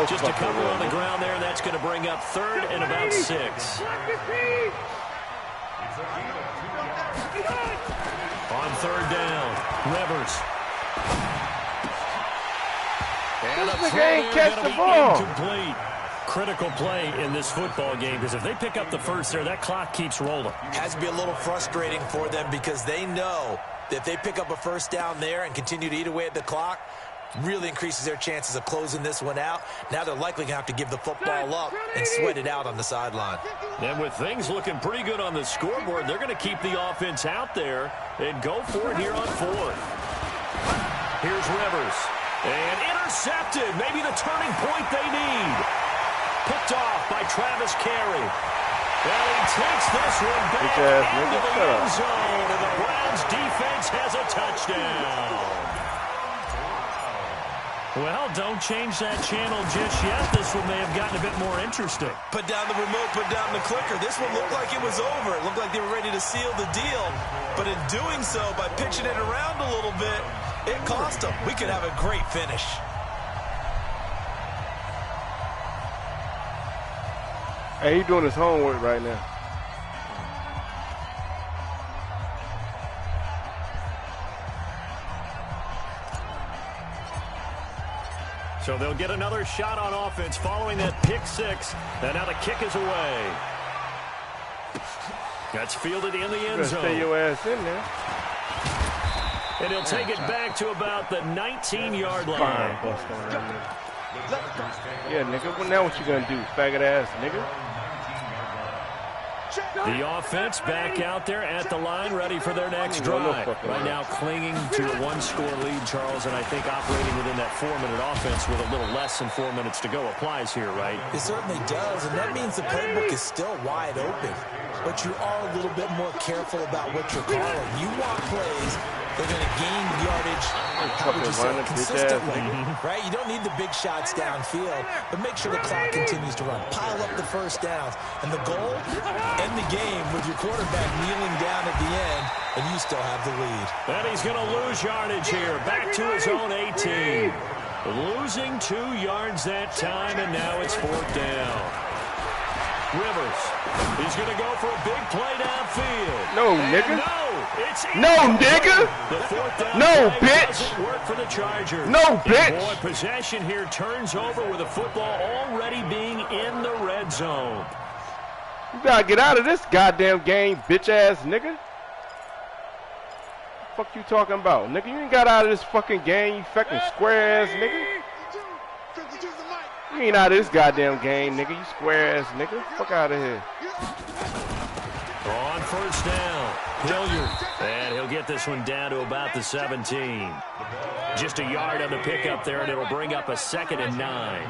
Speaker 1: Just a couple on the ground there. That's going to bring up 3rd and about 6. On 3rd down, Rivers. And a throw there going to be incomplete. Critical play in this football game because if they pick up the first there, that clock keeps rolling.
Speaker 5: Has to be a little frustrating for them because they know that if they pick up a first down there and continue to eat away at the clock, really increases their chances of closing this one out. Now they're likely going to have to give the football up and sweat it out on the sideline.
Speaker 1: And with things looking pretty good on the scoreboard, they're going to keep the offense out there and go for it here on 4th. Here's Rivers. And intercepted. Maybe the turning point they need. Picked off by Travis Carey. Well, he takes this one back into the end zone, and the Browns defense has a touchdown. Well, don't change that channel just yet. This one may have gotten a bit more interesting.
Speaker 5: Put down the remote, put down the clicker. This one looked like it was over. It looked like they were ready to seal the deal. But in doing so, by pitching it around a little bit, it cost them. We could have a great finish.
Speaker 2: Hey, he's doing his homework right now.
Speaker 1: So they'll get another shot on offense following that pick 6. And now the kick is away. That's fielded in the end zone.
Speaker 2: Stay your ass in there.
Speaker 1: And he'll take it back to about the 19-yard line.
Speaker 2: Yeah, nigga. Well, now what you gonna do, faggot ass nigga?
Speaker 1: The offense back out there at the line, ready for their next drive. Right now clinging to a 1-score lead, Charles, and I think operating within that 4-minute offense with a little less than 4 minutes to go applies here, right?
Speaker 5: It certainly does, and that means the playbook is still wide open. But you are a little bit more careful about what you're calling. You want plays that are going to gain yardage, consistently, right? You don't need the big shots downfield, but make sure the clock continues to run. Pile up the first downs. And the goal, end the game with your quarterback kneeling down at the end, and you still have the lead.
Speaker 1: And he's going to lose yardage here, back to his own 18. Losing 2 yards that time, and now it's 4th down. Rivers, he's going to go for a big play downfield.
Speaker 2: No, nigga.
Speaker 1: No,
Speaker 2: nigga.
Speaker 1: The 4th down
Speaker 2: no,
Speaker 1: play
Speaker 2: bitch.
Speaker 1: doesn't work for the Chargers.
Speaker 2: No, bitch.
Speaker 1: Boy, possession here turns over with the football already being in the red zone.
Speaker 2: You gotta get out of this goddamn game, bitch ass nigga. What the fuck you talking about, nigga? You ain't got out of this fucking game, you fucking square ass nigga. You ain't out of this goddamn game, nigga. You square ass nigga. Fuck out of here.
Speaker 1: On 1st down, Hilliard. And he'll get this one down to about the 17. Just a yard on the pickup there, and it'll bring up a 2nd and 9.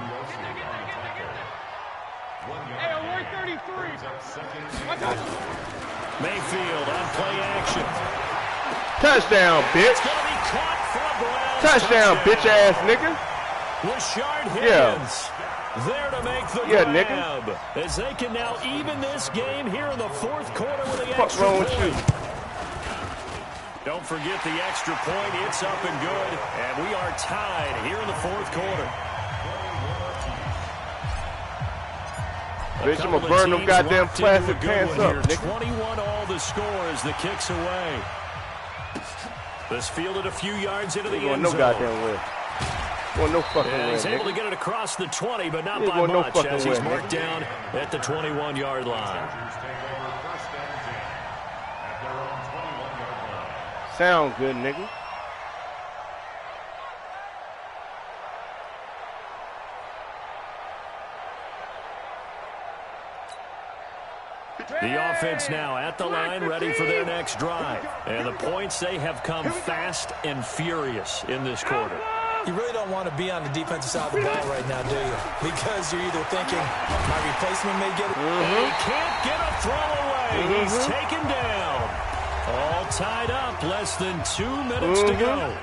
Speaker 1: Mayfield on play action.
Speaker 2: Touchdown, bitch.
Speaker 1: It's gonna be caught for a Browns
Speaker 2: touchdown, bitch ass nigga.
Speaker 1: Rashard Higgins there to make the grab.
Speaker 2: Nigga.
Speaker 1: As they can now even this game here in the 4th quarter with the
Speaker 2: What's
Speaker 1: extra
Speaker 2: wrong
Speaker 1: point.
Speaker 2: with you?
Speaker 1: Don't forget the extra point. It's up and good. And we are tied here in the 4th quarter.
Speaker 2: Bitch, I'm gonna burn them goddamn plastic pants up, nigga.
Speaker 1: 21 all the score as the kick's away. This fielded a few yards into the end zone.
Speaker 2: No goddamn way. Well, no fucking way.
Speaker 1: He's able to get it across the 20, but not by much, as he's marked down at the 21-yard line.
Speaker 2: Sound good, nigga.
Speaker 1: The offense now at the line, ready for their next drive. And the points, they have come fast and furious in this quarter.
Speaker 5: You really don't want to be on the defensive side of the ball right now, do you? Because you're either thinking, my replacement may get it.
Speaker 1: He can't get a throw away. He's taken down. All tied up, less than 2 minutes to go.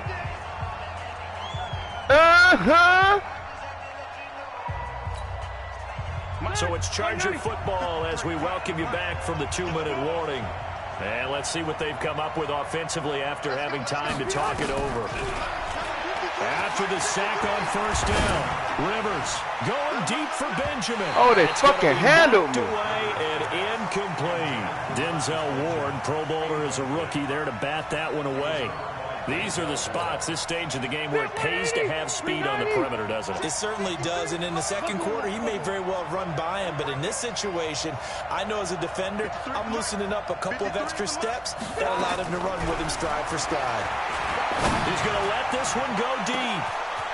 Speaker 1: So it's Charger football as we welcome you back from the 2-minute warning. And let's see what they've come up with offensively after having time to talk it over. After the sack on first down, Rivers going deep for Benjamin.
Speaker 2: Oh, they fucking handled me.
Speaker 1: Away and incomplete. Denzel Ward, Pro Bowler as a rookie, there to bat that one away. These are the spots, this stage of the game, where it pays to have speed on the perimeter, doesn't it?
Speaker 5: It certainly does, and in the second quarter, he may very well run by him, but in this situation, I know as a defender, I'm loosening up a couple of extra steps that allowed him to run with him stride for stride.
Speaker 1: He's going to let this one go deep.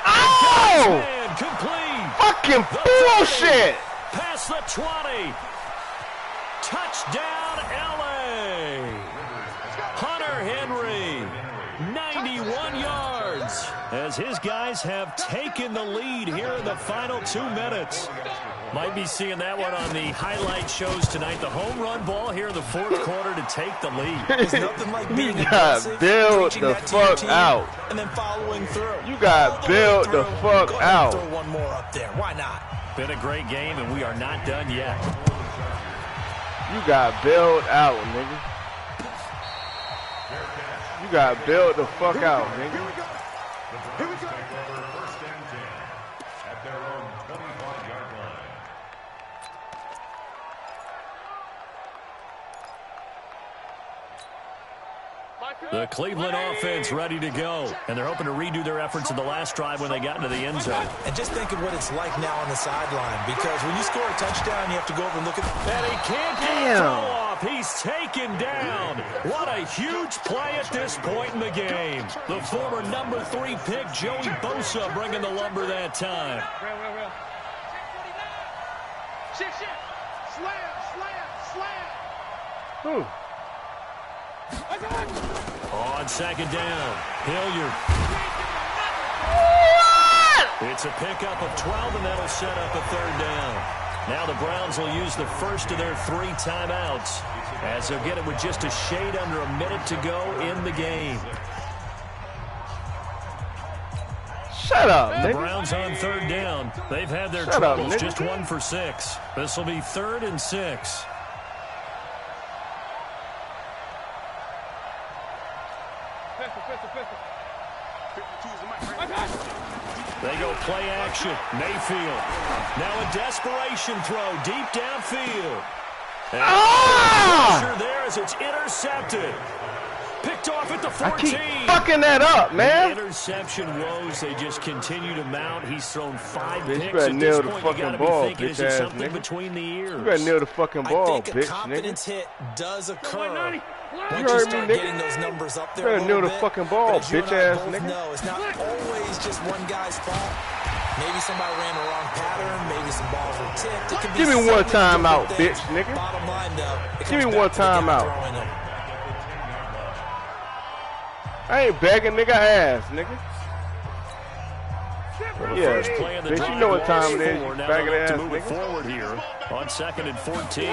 Speaker 2: Oh!
Speaker 1: Man, complete.
Speaker 2: Fucking bullshit!
Speaker 1: Past the 20. Touchdown, L.A. Hunter Henry. 91 yards as his guys have taken the lead here in the final 2 minutes. Might be seeing that one on the highlight shows tonight. The home run ball here in the fourth quarter to take the lead.
Speaker 5: There's nothing like being
Speaker 2: You got bailed the fuck out.
Speaker 5: And then following through.
Speaker 2: You got bailed the fuck out.
Speaker 5: Throw one more up there. Why not?
Speaker 1: Been a great game, and we are not done yet.
Speaker 2: You got bailed out, nigga. You got bailed the fuck out, nigga.
Speaker 4: Here we go. Here we go. First and 10 at their own 25-yard line.
Speaker 1: The Cleveland offense ready to go, and they're hoping to redo their efforts in the last drive when they got into the end zone.
Speaker 5: And just think of what it's like now on the sideline, because when you score a touchdown, you have to go over and look at
Speaker 1: And he can't get a throw off. He's taken down. What a huge play at this point in the game. The former number 3 pick, Joey Bosa, bringing the lumber that time.
Speaker 2: Who?
Speaker 1: On second down, Hilliard. It's a pickup of 12, and that'll set up a third down. Now the Browns will use the first of their 3 timeouts, as they'll get it with just a shade under a minute to go in the game.
Speaker 2: Shut up,
Speaker 1: The
Speaker 2: nigga.
Speaker 1: Browns on third down. They've had their troubles, just 1 for 6. This will be 3rd and 6. They go play action. Mayfield. Now a desperation throw deep downfield. Pressure there as it's intercepted. Picked off at the 14.
Speaker 2: I keep fucking that up, man.
Speaker 1: The interception woes, they just continue to mount. He's thrown 5
Speaker 2: Bitch,
Speaker 1: picks.
Speaker 2: you better
Speaker 1: At
Speaker 2: nail
Speaker 1: this
Speaker 2: the
Speaker 1: point,
Speaker 2: fucking
Speaker 1: you gotta
Speaker 2: ball,
Speaker 1: be thinking, is it
Speaker 2: bitch-ass
Speaker 1: something
Speaker 2: nigga.
Speaker 1: between the ears?
Speaker 2: You better nail the fucking ball,
Speaker 5: I think
Speaker 2: bitch,
Speaker 5: a confidence
Speaker 2: nigga.
Speaker 5: hit does occur
Speaker 2: You
Speaker 5: once you
Speaker 2: heard
Speaker 5: start
Speaker 2: me, nigga.
Speaker 5: getting those numbers up there.
Speaker 2: Better
Speaker 5: a
Speaker 2: nail
Speaker 5: little
Speaker 2: the
Speaker 5: bit.
Speaker 2: fucking ball,
Speaker 5: But as you and I
Speaker 2: bitch-ass
Speaker 5: both
Speaker 2: nigga.
Speaker 5: know, it's not always just one guy's fault. Maybe somebody ran the wrong pattern. Maybe some balls were tipped. It could be
Speaker 2: Give me
Speaker 5: so
Speaker 2: one
Speaker 5: many
Speaker 2: timeout,
Speaker 5: different
Speaker 2: bitch,
Speaker 5: things.
Speaker 2: nigga.
Speaker 5: Bottom line, though, it
Speaker 2: Give me
Speaker 5: comes
Speaker 2: one
Speaker 5: back to the game of
Speaker 2: timeout.
Speaker 5: throwing them.
Speaker 2: I ain't begging, nigga. I ass, nigga. Yeah,
Speaker 1: First play of the
Speaker 2: bitch, you
Speaker 1: drive
Speaker 2: know what
Speaker 1: was
Speaker 2: time it is,
Speaker 1: 4.
Speaker 2: you
Speaker 1: Now
Speaker 2: faggot
Speaker 1: they look
Speaker 2: ass
Speaker 1: to move it
Speaker 2: nigga.
Speaker 1: forward here on 2nd and 14.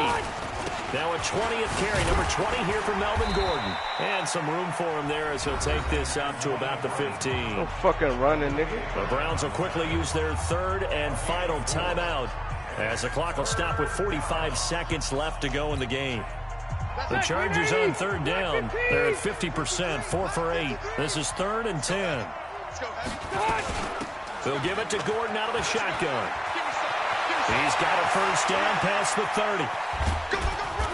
Speaker 1: Now a 20th carry, number 20 here for Melvin Gordon. And some room for him there as he'll take this up to about the 15.
Speaker 2: No fucking running, nigga.
Speaker 1: The Browns will quickly use their 3rd and final timeout as the clock will stop with 45 seconds left to go in the game. The Chargers on 3rd down. They're at 50%, 4 for 8. This is 3rd and 10. They'll give it to Gordon out of the shotgun. He's got a first down past the 30.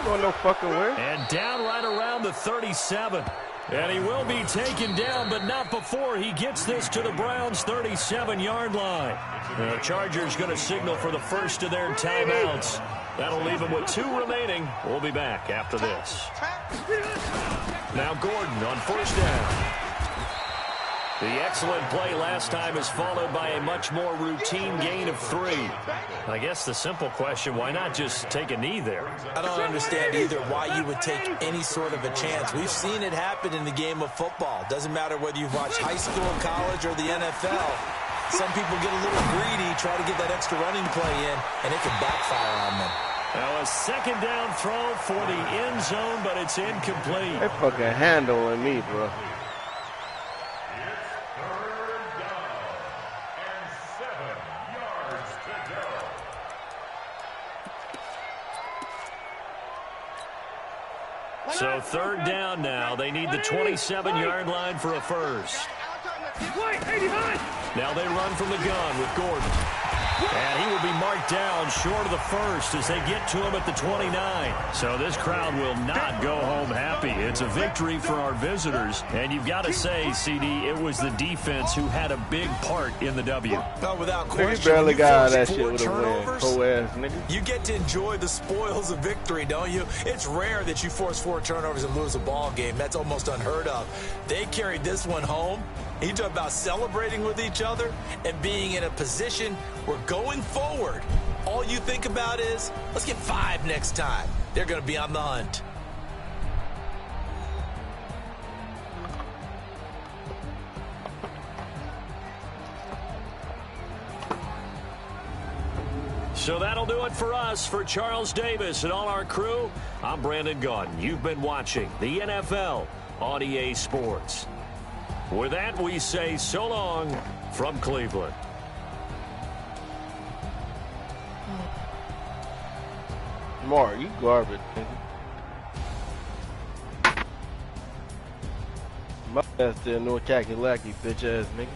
Speaker 2: Going no fucking way.
Speaker 1: And down right around the 37. And he will be taken down, but not before he gets this to the Browns' 37-yard line. The Chargers going to signal for the first of their timeouts. That'll leave them with 2 remaining. We'll be back after this. Now Gordon on first down. The excellent play last time is followed by a much more routine gain of 3. I guess the simple question, why not just take a knee there?
Speaker 5: I don't understand either why you would take any sort of a chance. We've seen it happen in the game of football. Doesn't matter whether you've watched high school, college, or the NFL. Some people get a little greedy, try to get that extra running play in, and it can backfire on them.
Speaker 1: Now a second down throw for the end zone, but it's incomplete.
Speaker 2: They fucking handling me, bro.
Speaker 1: So third down now. They need the 27-yard line for a first. Now they run from the gun with Gordon. And he will be marked down short of the first as they get to him at the 29. So this crowd will not go home happy. It's a victory for our visitors. And you've got to say, CD, it was the defense who had a big part in the W.
Speaker 5: No, without question.
Speaker 2: You barely got that shit with a win. Ho-ass nigga.
Speaker 5: You get to enjoy the spoils of victory, don't you? It's rare that you force 4 turnovers and lose a ball game. That's almost unheard of. They carried this one home. You talk about celebrating with each other and being in a position where going forward, all you think about is, let's get 5 next time. They're going to be on the hunt.
Speaker 1: So that'll do it for us. For Charles Davis and all our crew, I'm Brandon Gaudin. You've been watching the NFL on EA Sports. With that, we say so long from Cleveland.
Speaker 2: Mark, you garbage, nigga. My ass still no khaki-lacky, bitch-ass nigga.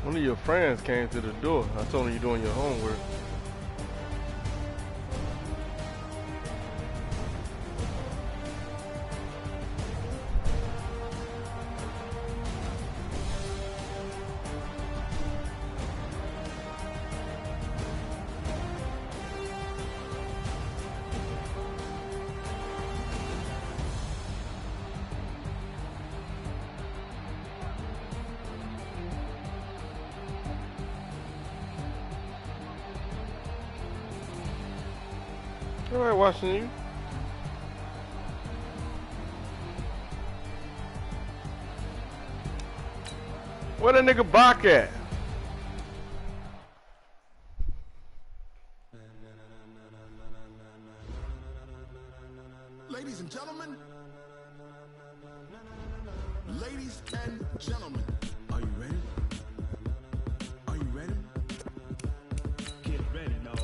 Speaker 2: One of your friends came to the door. I told him you're doing your homework. All right, watching you. Where that nigga Bach at?
Speaker 7: Ladies and gentlemen, ladies and gentlemen, are you ready? Are you ready? Get ready, dog.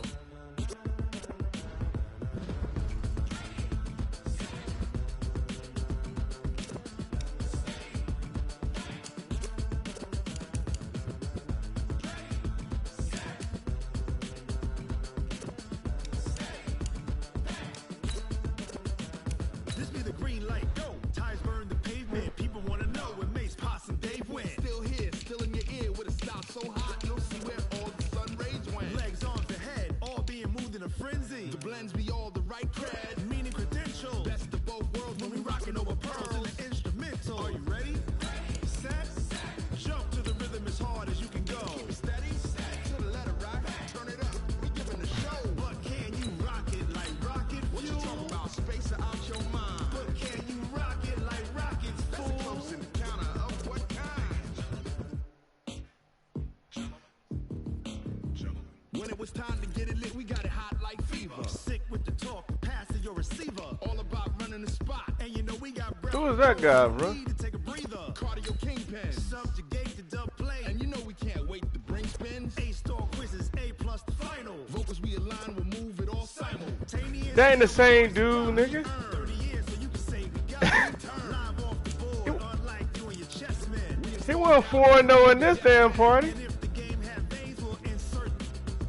Speaker 7: When it was time to get it lit, we got it hot like fever. Sick with the talk, pass to your receiver. All about running the spot. And you know we got breath.
Speaker 2: Who is that guy, bro?
Speaker 7: To take a breather. Cardio kingpin. Subjugate the dub play. And you know we can't wait to bring spins. A-star quizzes, A+ the final. Vocals we align, we'll move it all simultaneous.
Speaker 2: That ain't the same dude, nigga.
Speaker 7: 30 years, so you can say we got it turned. Live off the board, unlike you and your chess man.
Speaker 2: He went 4-0 in this damn party.
Speaker 7: And if the game had veins, we'll insert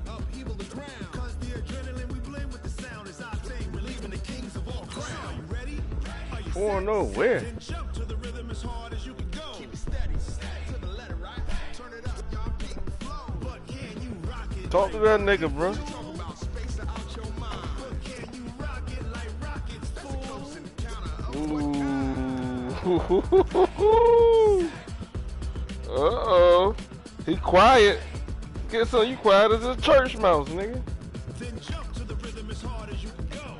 Speaker 7: upheaval the ground. Cause the adrenaline we blend with the sound is our thing. We're leaving the kings of all crown. Are you ready? Are you
Speaker 2: 4-0 where?
Speaker 7: Then jump to the rhythm as hard as you can go. Keep it steady, to the letter, right? Turn it up, y'all keep the flow. But can you rock it?
Speaker 2: Talk to that nigga, bro.
Speaker 7: Talk about space out your mind. But can you rock it like rockets? That's a close encounter of
Speaker 2: Ooh. Uh-oh. He quiet. Get so you quiet as a church mouse, nigga.
Speaker 7: Then jump to the rhythm as hard as you can go.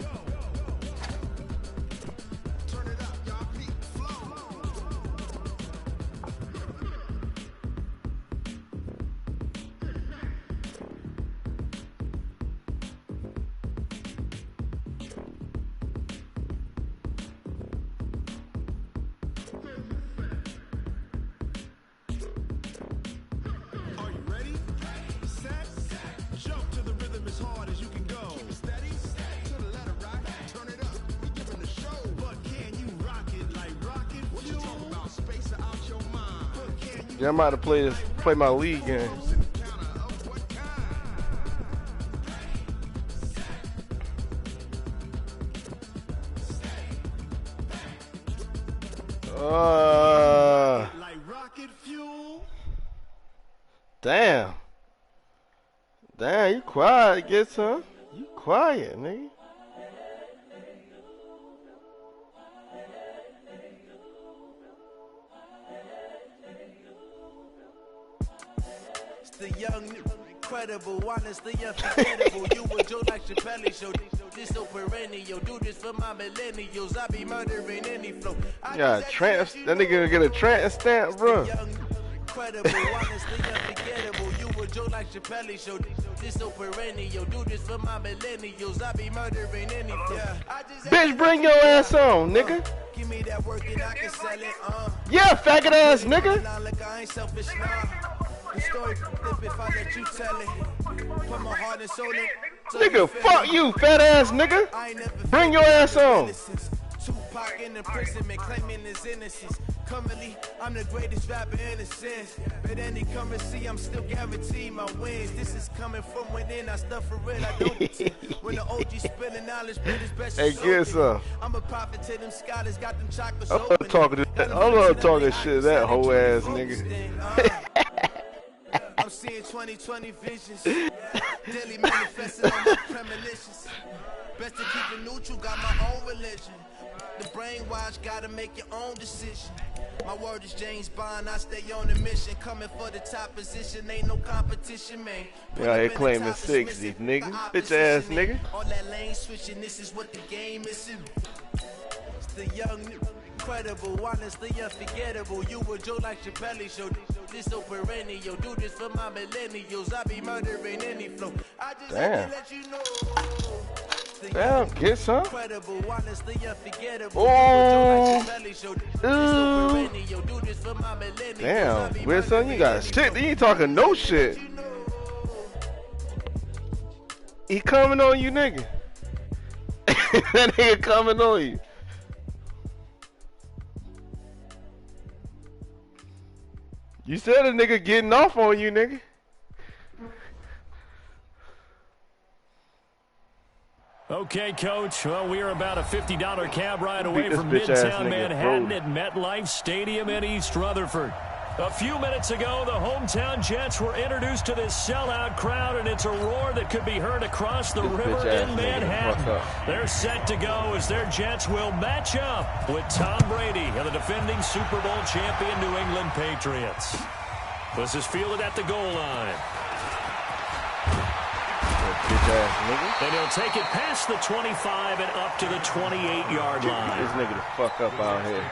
Speaker 7: Turn it up, y'all keep the flow. Are you ready? Set. Jump to the rhythm as hard as you can go. Keep it steady. To the letter, right? Turn it up. We giving the show. But can you rock it like rocket fuel? What you talk about? Space out your mind. But can you
Speaker 2: Yeah, I'm about to play my league game.
Speaker 7: close encounter of what kind? Like rocket fuel.
Speaker 2: Damn. Damn, you quiet, get some. You quiet, nigga.
Speaker 8: It's the young, incredible, honestly unforgettable. You would joke like Chappelle show. This so perennial. Do this for my millennials. I be murdering any flow.
Speaker 2: Yeah, that nigga gonna get a trans stamp, bro.
Speaker 8: Incredible, honestly unforgettable. You would joke like Chappelle show. This so perennial. Do this for my millennials. I be murdering any flow.
Speaker 2: Bitch, bring your ass on, nigga.
Speaker 8: Give me that work and I can sell it.
Speaker 2: Yeah, faggot ass nigga.
Speaker 8: Nah, look, I ain't selfish now. The story could flip if I let you tell it. Put my heart and soul in.
Speaker 2: Nigga, fuck you, fat ass nigga. Bring your ass on.
Speaker 8: Tupac in imprisonment, claiming his innocence. Currently, I'm the greatest rapper in a sense. But any currency, I'm still guaranteed my wins. This is coming from within. I stuff for real, I don't pretend. When the OG spilling knowledge, but it's best
Speaker 2: Hey, get some.
Speaker 8: I'm a prophet to them scholars, got them chakras
Speaker 2: I'm
Speaker 8: open.
Speaker 2: not talking shit to that whole ass nigga.
Speaker 8: I'm seeing 2020 visions. Daily manifesting on my premonitions. Best to keep it neutral, got my own religion. The brainwash, gotta make your own decision. My word is James Bond, I stay on a mission. Coming for the top position, ain't no competition, man.
Speaker 2: Yeah, he claiming 60, nigga. Bitch ass nigga.
Speaker 8: All that lane switching, this is what the game is. It's the young, incredible, honestly unforgettable. You would joke like Chappelle show. This so perennial. Do this for my millennials. I be murdering any flow. I just have to let you know.
Speaker 2: Damn, get some.
Speaker 8: Incredible, honestly unforgettable.
Speaker 2: Oh. Damn, where's son? You got shit. You ain't talking no shit. He coming on you, nigga. That nigga coming on you. You said a nigga getting off on you, nigga.
Speaker 1: Okay, Coach. Well, we are about a $50 cab ride away from Midtown Manhattan at MetLife Stadium in East Rutherford. A few minutes ago, the hometown Jets were introduced to this sellout crowd, and it's a roar that could be heard across the river in Manhattan. They're set to go as their Jets will match up with Tom Brady and the defending Super Bowl champion New England Patriots. This is fielded at the goal line. And he'll take it past the 25 and up to the 28-yard line.
Speaker 2: This nigga the fuck up out here.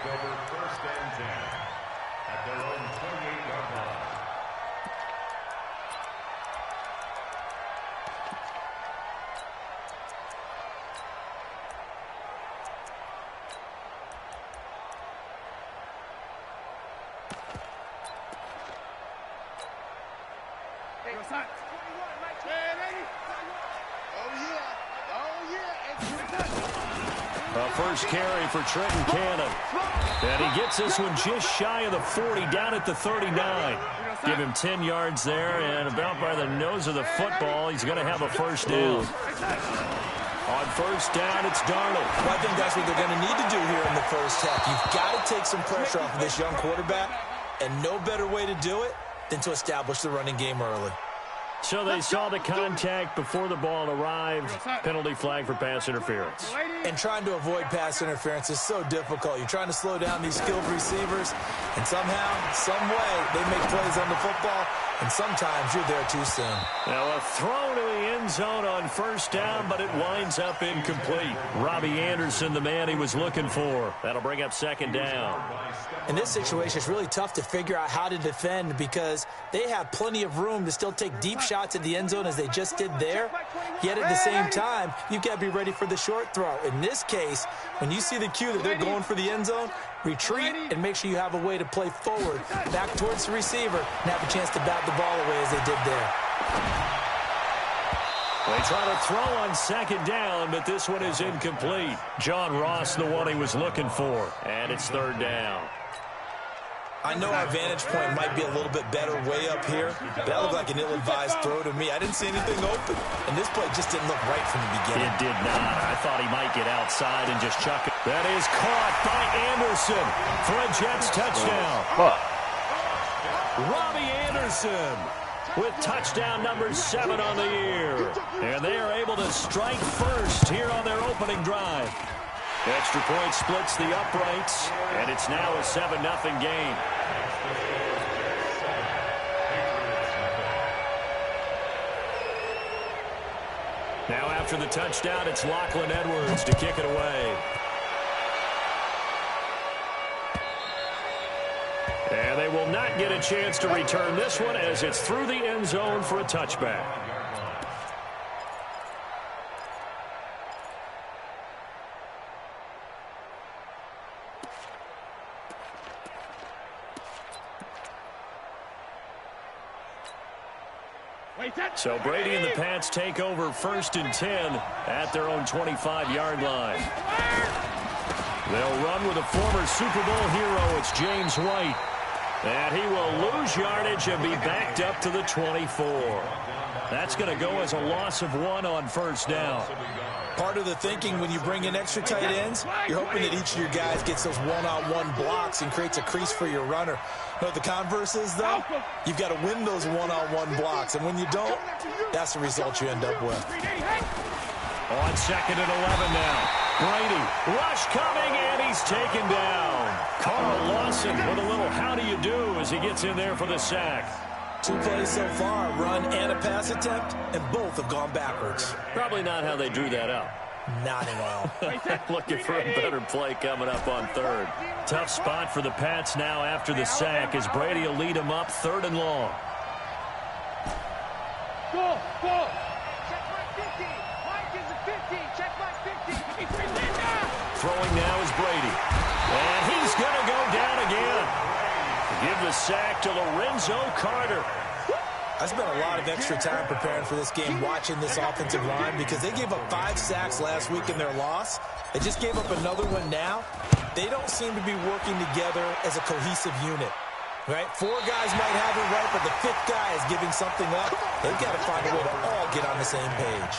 Speaker 1: A first carry for Trenton Cannon. And he gets this one just shy of the 40, down at the 39. Give him 10 yards there, and about by the nose of the football, he's going to have a first down. On first down, it's Darnold.
Speaker 5: Well, I think that's what they're going to need to do here in the first half. You've got to take some pressure off of this young quarterback, and no better way to do it than to establish the running game early.
Speaker 1: So they saw the contact before the ball arrived. Penalty flag for pass interference.
Speaker 5: And trying to avoid pass interference is so difficult. You're trying to slow down these skilled receivers, and somehow, some way, they make plays on the football, and sometimes you're there too soon.
Speaker 1: Now a throw to the end zone on first down, but it winds up incomplete. Robbie Anderson, the man he was looking for. That'll bring up second down.
Speaker 5: In this situation, it's really tough to figure out how to defend because they have plenty of room to still take deep shots at the end zone as they just did there. Yet at the same time, you've got to be ready for the short throw. In this case, when you see the cue that they're going for the end zone, retreat and make sure you have a way to play forward, back towards the receiver, and have a chance to bat the ball away as they did there.
Speaker 1: They try to throw on second down, but this one is incomplete. John Ross, the one he was looking for, and it's third down.
Speaker 5: I know our vantage point might be a little bit better way up here, but that looked like an ill-advised throw to me. I didn't see anything open, and this play just didn't look right from the beginning.
Speaker 1: It did not. I thought he might get outside and just chuck it. That is caught by Anderson for a Jets touchdown. Robbie Anderson with touchdown number 7 on the year. And they are able to strike first here on their opening drive. Extra point splits the uprights, and it's now a 7-0 game. Now after the touchdown, it's Lachlan Edwards to kick it away. And they will not get a chance to return this one as it's through the end zone for a touchback. So Brady and the Pats take over 1st and 10 at their own 25-yard line. They'll run with a former Super Bowl hero. It's James White. And he will lose yardage and be backed up to the 24. That's going to go as a loss of 1 on first down.
Speaker 5: Part of the thinking when you bring in extra tight ends, you're hoping that each of your guys gets those one-on-one blocks and creates a crease for your runner. You know what the converse is, though? You've got to win those one-on-one blocks, and when you don't, that's the result you end up with.
Speaker 1: On 2nd and 11 now. Brady, rush coming, and he's taken down. Carl Lawson with a little how do you do as he gets in there for the sack.
Speaker 5: 2 plays so far, a run and a pass attempt, and both have gone backwards.
Speaker 1: Probably not how they drew that up.
Speaker 5: Not at all.
Speaker 1: Looking for a better play coming up on 3rd. Tough spot for the Pats now after the sack as Brady will lead them up 3rd and long.
Speaker 6: Go, go. Check my 50. Mike is a 50. Check my 50.
Speaker 1: Throwing now is Brady. And he's going to go down again. Give the sack to Lorenzo Carter.
Speaker 5: I spent a lot of extra time preparing for this game, watching this offensive line, because they gave up 5 sacks last week in their loss. They just gave up another one now. They don't seem to be working together as a cohesive unit. Right? 4 guys might have it right, but the 5th guy is giving something up. They've got to find a way to all get on the same page.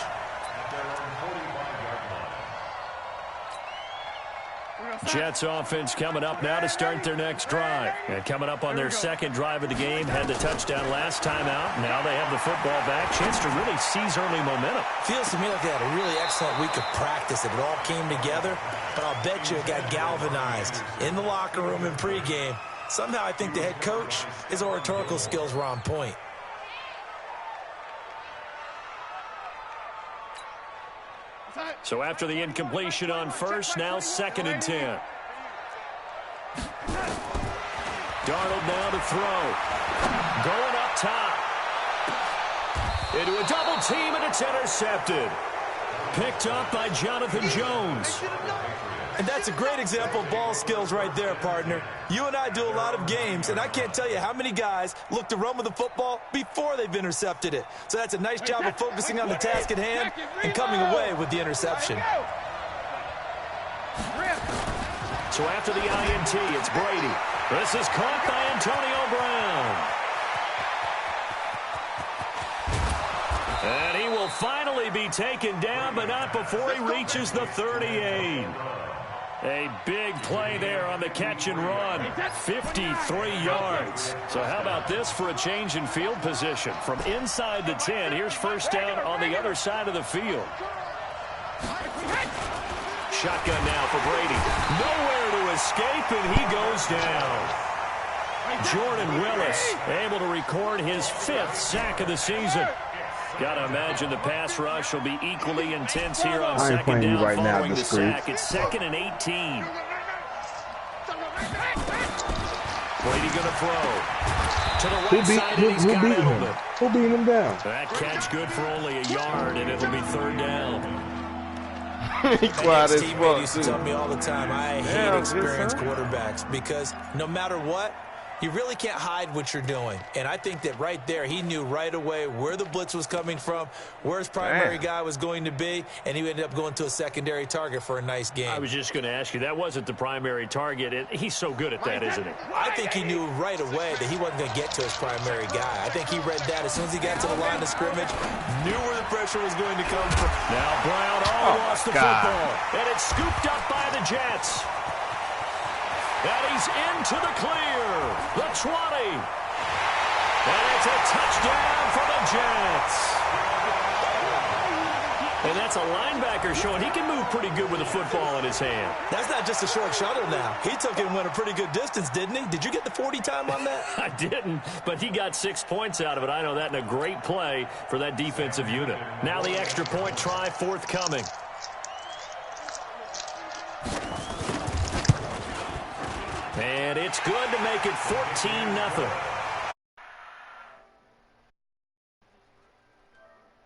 Speaker 1: Jets offense coming up now to start their next drive. And coming up on their 2nd drive of the game, had the touchdown last time out. Now they have the football back. Chance to really seize early momentum.
Speaker 5: Feels to me like they had a really excellent week of practice. It all came together, but I'll bet you it got galvanized in the locker room in pregame. Somehow I think the head coach, his oratorical skills were on point.
Speaker 1: So after the incompletion on 1st, now 2nd and 10. Darnold now to throw. Going up top. Into a double team, and it's intercepted. Picked up by Jonathan Jones.
Speaker 5: And that's a great example of ball skills right there, partner. You and I do a lot of games, and I can't tell you how many guys look to run with the football before they've intercepted it. So that's a nice job of focusing on the task at hand and coming away with the interception.
Speaker 1: So after the INT, it's Brady. This is caught by Antonio Brown. And he will finally be taken down, but not before he reaches the 38. A big play there on the catch and run. 53 yards. So how about this for a change in field position? From inside the 10, here's first down on the other side of the field. Shotgun now for Brady. Nowhere to escape, and he goes down. Jordan Willis able to record his 5th sack of the season. Got to imagine the pass rush will be equally intense here on second down
Speaker 2: right
Speaker 1: following
Speaker 2: now,
Speaker 1: the sack. It's 2nd and 18. Brady going to throw. To the right side, and he's got Edelman.
Speaker 2: Who beat him down?
Speaker 1: That catch good for only a yard, and it'll be 3rd down.
Speaker 2: He quiet as
Speaker 5: fuck. Used to
Speaker 2: too.
Speaker 5: tell me all the time, I hate experienced quarterbacks because no matter what, you really can't hide what you're doing. And I think that right there, he knew right away where the blitz was coming from, where his primary guy was going to be, and he ended up going to a secondary target for a nice game.
Speaker 1: I was just going to ask you, that wasn't the primary target. He's so good at that, isn't he?
Speaker 5: I think he knew right away that he wasn't going to get to his primary guy. I think he read that as soon as he got to the line of scrimmage, knew where the pressure was going to come from.
Speaker 1: Now Brown lost the football, and it's scooped up by the Jets. And he's into the clear. The 20. And it's a touchdown for the Jets. And that's a linebacker showing he can move pretty good with a football in his hand.
Speaker 5: That's not just a short shuttle now. He took it and went a pretty good distance, didn't he? Did you get the 40 time on that?
Speaker 1: I didn't, but he got 6 points out of it. I know that, and a great play for that defensive unit. Now the extra point try forthcoming. And it's good to make it 14-0.